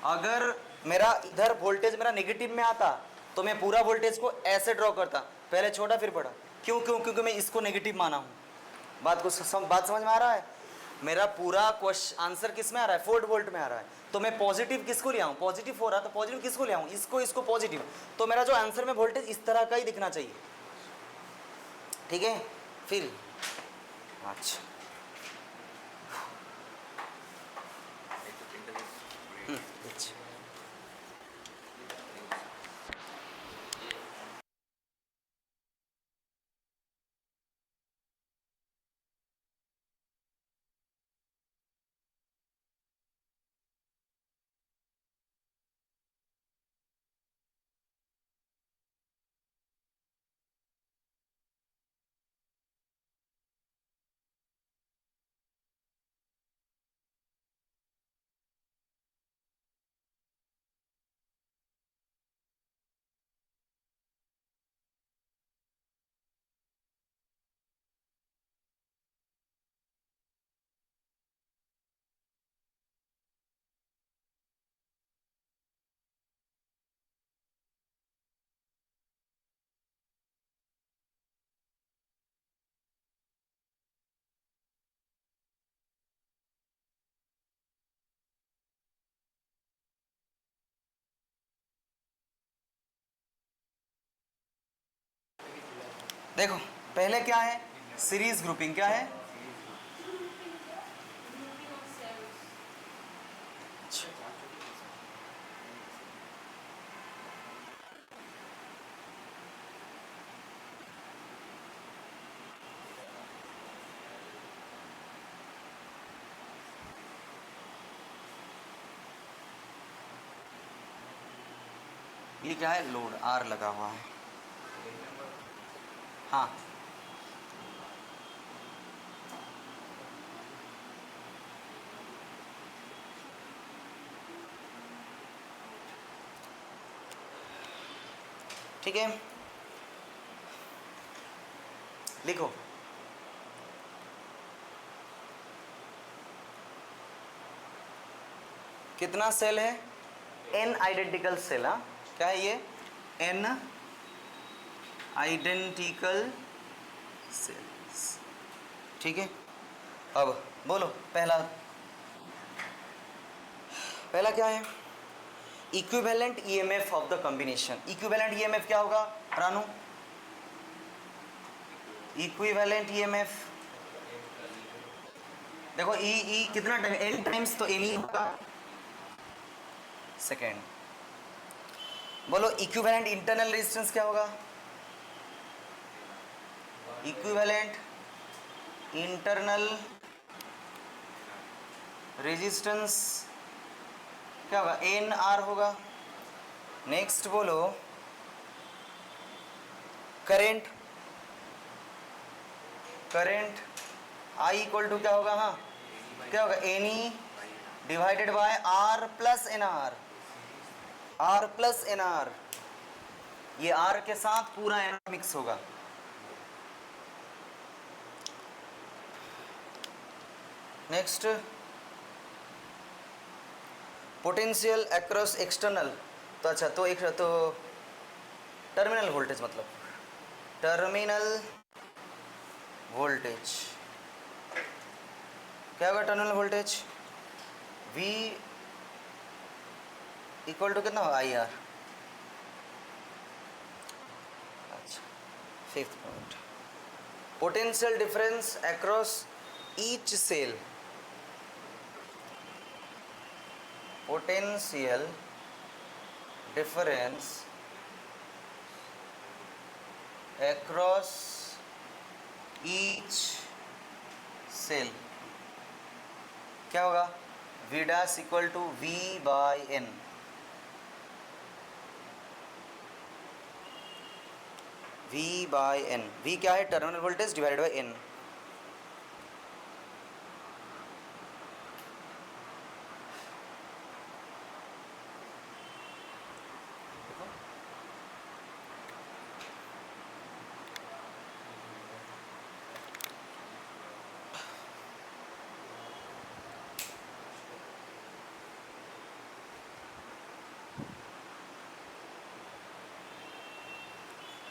अगर मेरा इधर वोल्टेज मेरा नेगेटिव में आता तो मैं पूरा वोल्टेज को ऐसे ड्रॉ करता पहले छोटा फिर बड़ा क्यों क्यों क्योंकि मैं इसको नेगेटिव माना हूँ बात समझ में आ रहा है मेरा पूरा क्वेश्चन आंसर किस में आ रहा है 4 वोल्ट में आ रहा है तो मैं पॉजिटिव किसको ले आऊँ पॉजिटिव 4 रहा तो पॉजिटिव किसको ले आऊँ इसको पॉजिटिव तो मेरा जो आंसर में वोल्टेज इस तरह का ही दिखना चाहिए ठीक है फिर अच्छा अच्छा देखो पहले क्या है सीरीज ग्रुपिंग क्या है ये क्या है लोड R लगा हुआ है हाँ ठीक है लिखो कितना सेल है n आइडेंटिकल सेल हाँ क्या है ये n आइडेंटिकल सेल्स ठीक है अब बोलो पहला क्या है equivalent EMF of the combination equivalent EMF क्या होगा रानू इक्विवेलेंट ईएमएफ देखो ई कितना टाइम n टाइम्स तो n ही होगा सेकेंड बोलो इक्विवेलेंट इंटरनल रेजिस्टेंस क्या होगा इक्विवेलेंट इंटरनल रेजिस्टेंस क्या होगा एन आर होगा नेक्स्ट बोलो करेंट आई इक्वल टू क्या होगा हाँ क्या होगा N E divided by R plus N R ये आर के साथ पूरा एन मिक्स होगा नेक्स्ट पोटेंशियल अक्रॉस एक्सटर्नल तो अच्छा तो एक तो टर्मिनल वोल्टेज मतलब टर्मिनल वोल्टेज क्या होगा, terminal voltage V equal to कितना होगा, IR। अच्छा, fifth point, potential difference across each cell, potential difference across each cell क्या होगा, V dash equal to V by N। V by N, V क्या है, terminal voltage divided by N।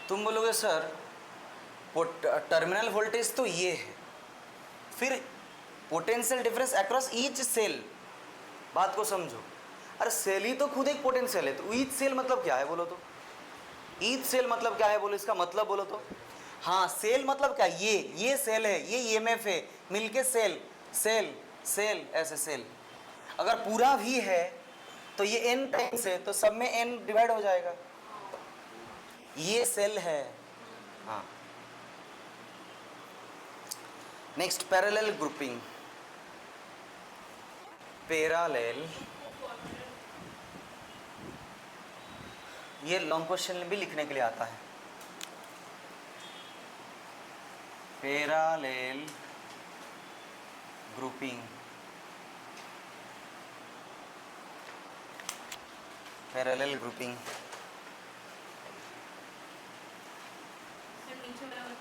तुम बोलोगे sir terminal voltage तो ये है, फिर potential difference across each cell, बात को समझो। अरे सेल ही तो खुद एक पोटेंशियल है, तो ईच सेल मतलब क्या है बोलो तो, ईच सेल मतलब क्या है बोलो, इसका मतलब बोलो तो। हाँ, सेल मतलब क्या, ये सेल है, ये ईएमएफ है, मिलके सेल सेल सेल ऐसे सेल। अगर पूरा भी है तो ये n टाइम्स है, तो सब में n डिवाइड हो जाएगा, ये सेल है। हाँ, नेक्स्ट पैरेलल ग्रुपिंग, पैरेलल, ये लॉन्ग क्वेश्चन भी लिखने के लिए आता है। Parallel grouping, parallel grouping sir नीचे वाला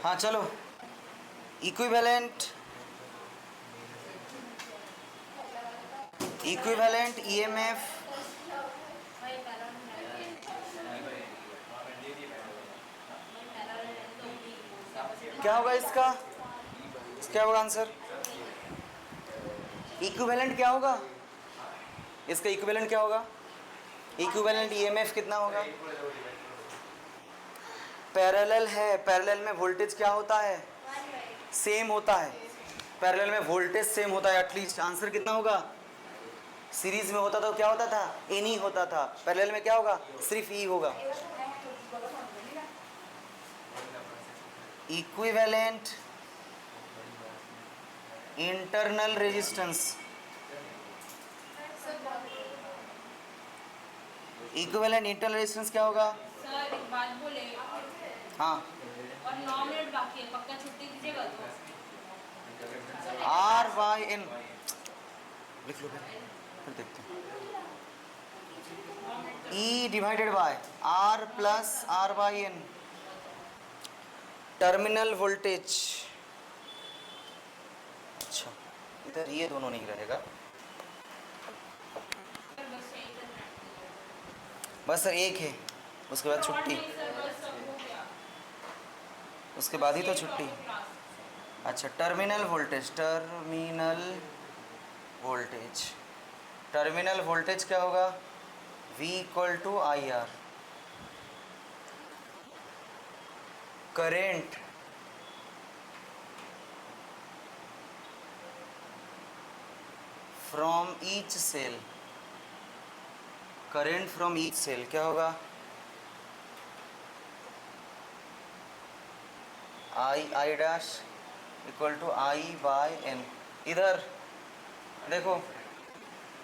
हाँ चलो, इक्विवेलेंट ईएमएफ भाई पैरेलल है तो क्या होगा इसका? क्या होगा आंसर? इक्विवेलेंट क्या होगा इसका? इक्विवेलेंट क्या होगा? इक्विवेलेंट ईएमएफ कितना होगा? पैरेलल है, पैरेलल में वोल्टेज क्या होता है? सेम होता है। पैरेलल में वोल्टेज सेम होता है। एटलीस्ट आंसर कितना होगा? सीरीज में होता तो क्या होता था? एन ही होता था। पैरेलल में क्या होगा? सिर्फ ई होगा। Equivalent internal resistance, equivalent internal resistance क्या होगा? सर एक बात बोले, हाँ, और 9 मिनट बाकी है, पक्का छुट्टी दीजिएगा तो। आर बाई एन लिख लो, फिर देखते हैं। E divided by R plus R by N, terminal voltage. अच्छा, इधर ये दोनों नहीं रहेगा। सर बस यही करना है। बस सर एक है, उसके बाद और छुट्टी। नहीं सर, बस सब हो गया। उसके बाद ही तो यही छुट्टी। और क्लास। अच्छा, terminal voltage, terminal voltage, terminal voltage क्या होगा? V equal to I R. Current from each cell, current from each cell क्या होगा? I dash equal to I by N. इधर देखो,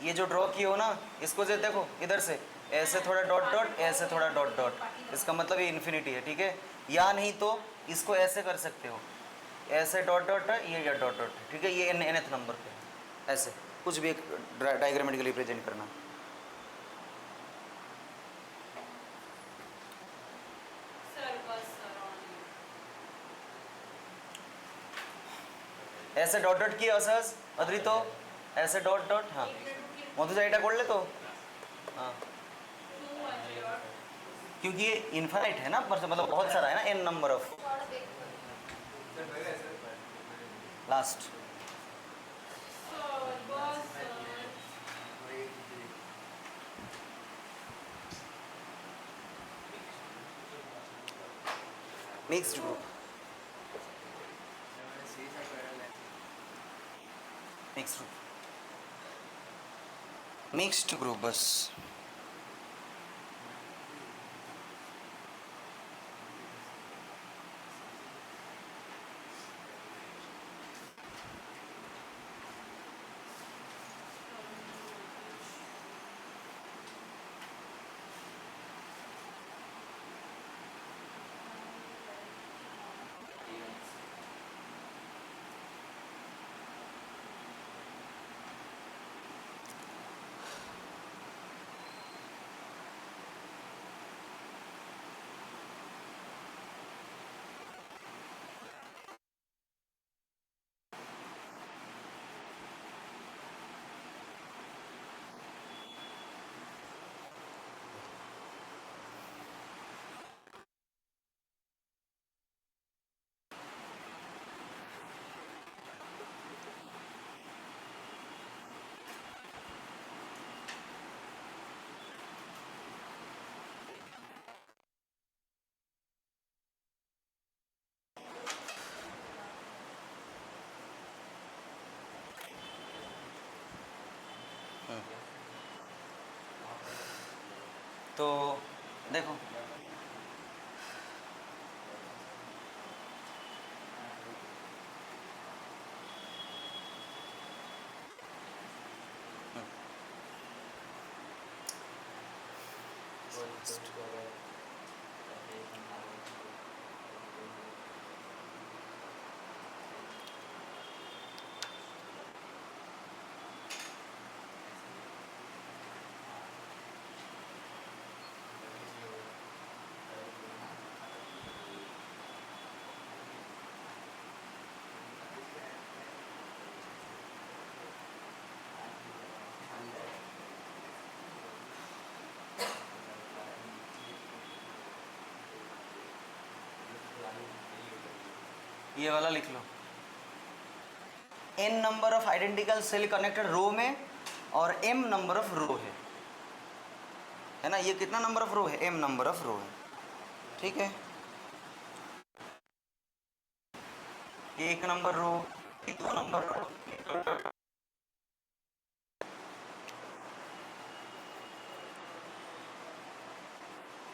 ये जो ड्रॉ किए हो ना, इसको जो देखो इधर से ऐसे थोड़ा डॉट डॉट, ऐसे थोड़ा डॉट डॉट, इसका मतलब ये इन्फिनिटी है, ठीक है। या नहीं तो इसको ऐसे कर सकते हो, ऐसे डॉट डॉट है, ये या डॉट डॉट है, ठीक है। ये nth नंबर पे है। ऐसे कुछ भी एक डायग्रामेटिकली रिप्रेजेंट करना। सर बस सर और नहीं। ऐसे डॉट डॉट किए असहज अद्री, तो ऐसे डॉट डॉट। हाँ, मधुजा এটা করলে तो हाँ, 2 আছে और क्योंकि ये इनफाइनाइट है ना, मतलब बहुत सारा है ना, n number of. Last sir बस sir. Mixed group, mixed group, mixed group बस। तो देखो, ये वाला लिख लो, n number of identical cell connected row में और m नंबर ऑफ रो है ना। ये कितना नंबर ऑफ रो है, m नंबर ऑफ रो है, ठीक है। ये 1 नंबर रो, 2 नंबर रो,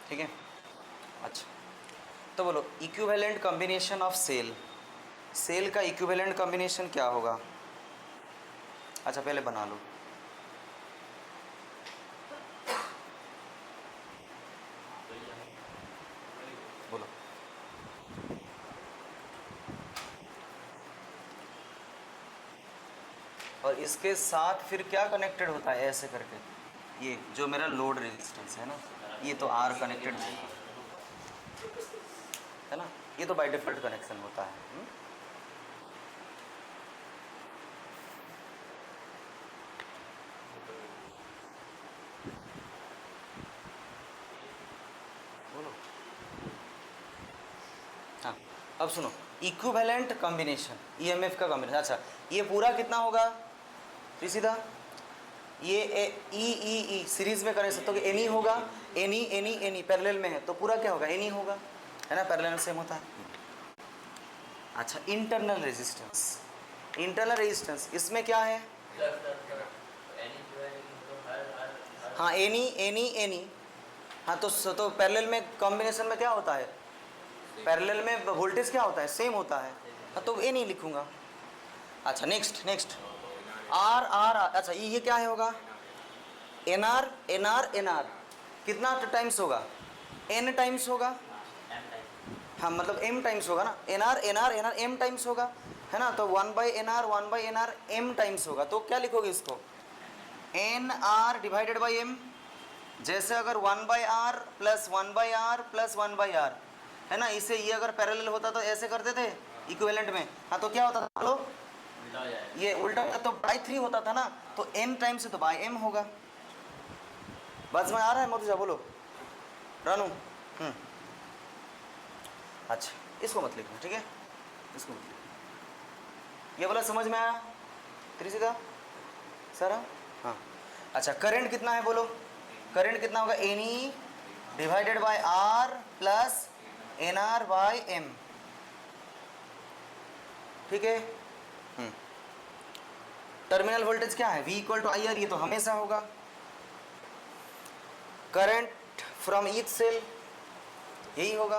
ठीक है। अच्छा तो बोलो equivalent combination of cell, cell का इक्विवेलेंट कॉम्बिनेशन क्या होगा। अच्छा पहले बना लो, बोलो। और इसके साथ फिर क्या कनेक्टेड होता है ऐसे करके, ये जो मेरा लोड रेजिस्टेंस है ना, ये तो आर कनेक्टेड है ना, ये तो बाय डिफॉल्ट कनेक्शन होता है। बोलो। हाँ अब सुनो, इक्विवेलेंट कॉम्बिनेशन ईएमएफ का कॉम्बिनेशन। अच्छा ये पूरा कितना होगा, तो सीधा ये ई सीरीज में करें तो एनी होगा, एनी पैरेलल में है तो पूरा क्या होगा, एनी होगा, है ना, पैरेलल सेम होता है। अच्छा इंटरनल रेजिस्टेंस, इंटरनल रेजिस्टेंस इसमें क्या है, हाँ एनी, हाँ तो पैरेलल में कॉम्बिनेशन में क्या होता है, पैरेलल में वोल्टेज क्या होता है, सेम होता है, हाँ तो एनी लिखूंगा। अच्छा नेक्स्ट आर, अच्छा ये क्या है होगा, एन आर कितना टाइम्स होगा, एन टाइम्स होगा, हाँ मतलब m टाइम्स होगा ना, एन आर m टाइम्स होगा, है ना, तो 1/nr m टाइम्स होगा। तो क्या लिखोगे इसको, N R divided by m। जैसे अगर 1/r plus 1/r plus 1/r है ना, इसे ये अगर पैरेलल होता तो ऐसे करते थे इक्विवेलेंट में, हाँ तो क्या होता था, लो ये उल्टा होता तो बाई 3 होता था ना, तो n टाइम्स है तो बाई m होगा। बात समझ आ रहा है मोदी बोलो रानू। अच्छा इसको मत लिखना, ठीक है, इसको मत लिखना, ये वाला समझ में आया त्रिशिका सारा। हाँ अच्छा करंट कितना है बोलो, करंट कितना होगा, N E divided by R plus N R by M, ठीक है। टर्मिनल वोल्टेज क्या है, V equal to I R, ये तो हमेशा होगा। करंट फ्रॉम ईच सेल यही होगा।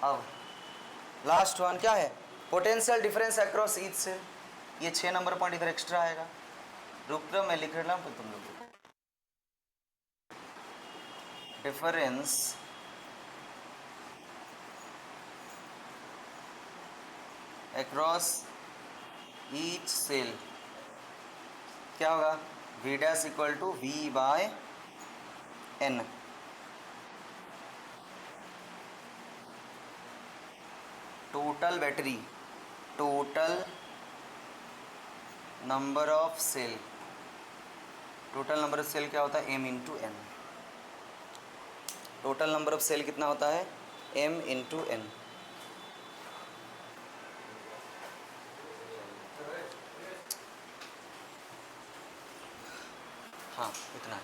अब लास्ट वन क्या है, potential difference across each cell, ये 6 नंबर पॉइंट इधर एक्स्ट्रा आएगा, रुक दो मैं लिख रहा हूँ फिर तुम लोग। डिफरेंस अक्रॉस ईच सेल क्या होगा, V dash equal to V by N, total battery, total number of cell, total number of cell क्या होता है, M into N, total number of cell कितना होता है, M इंटू N। हाँ इतना है।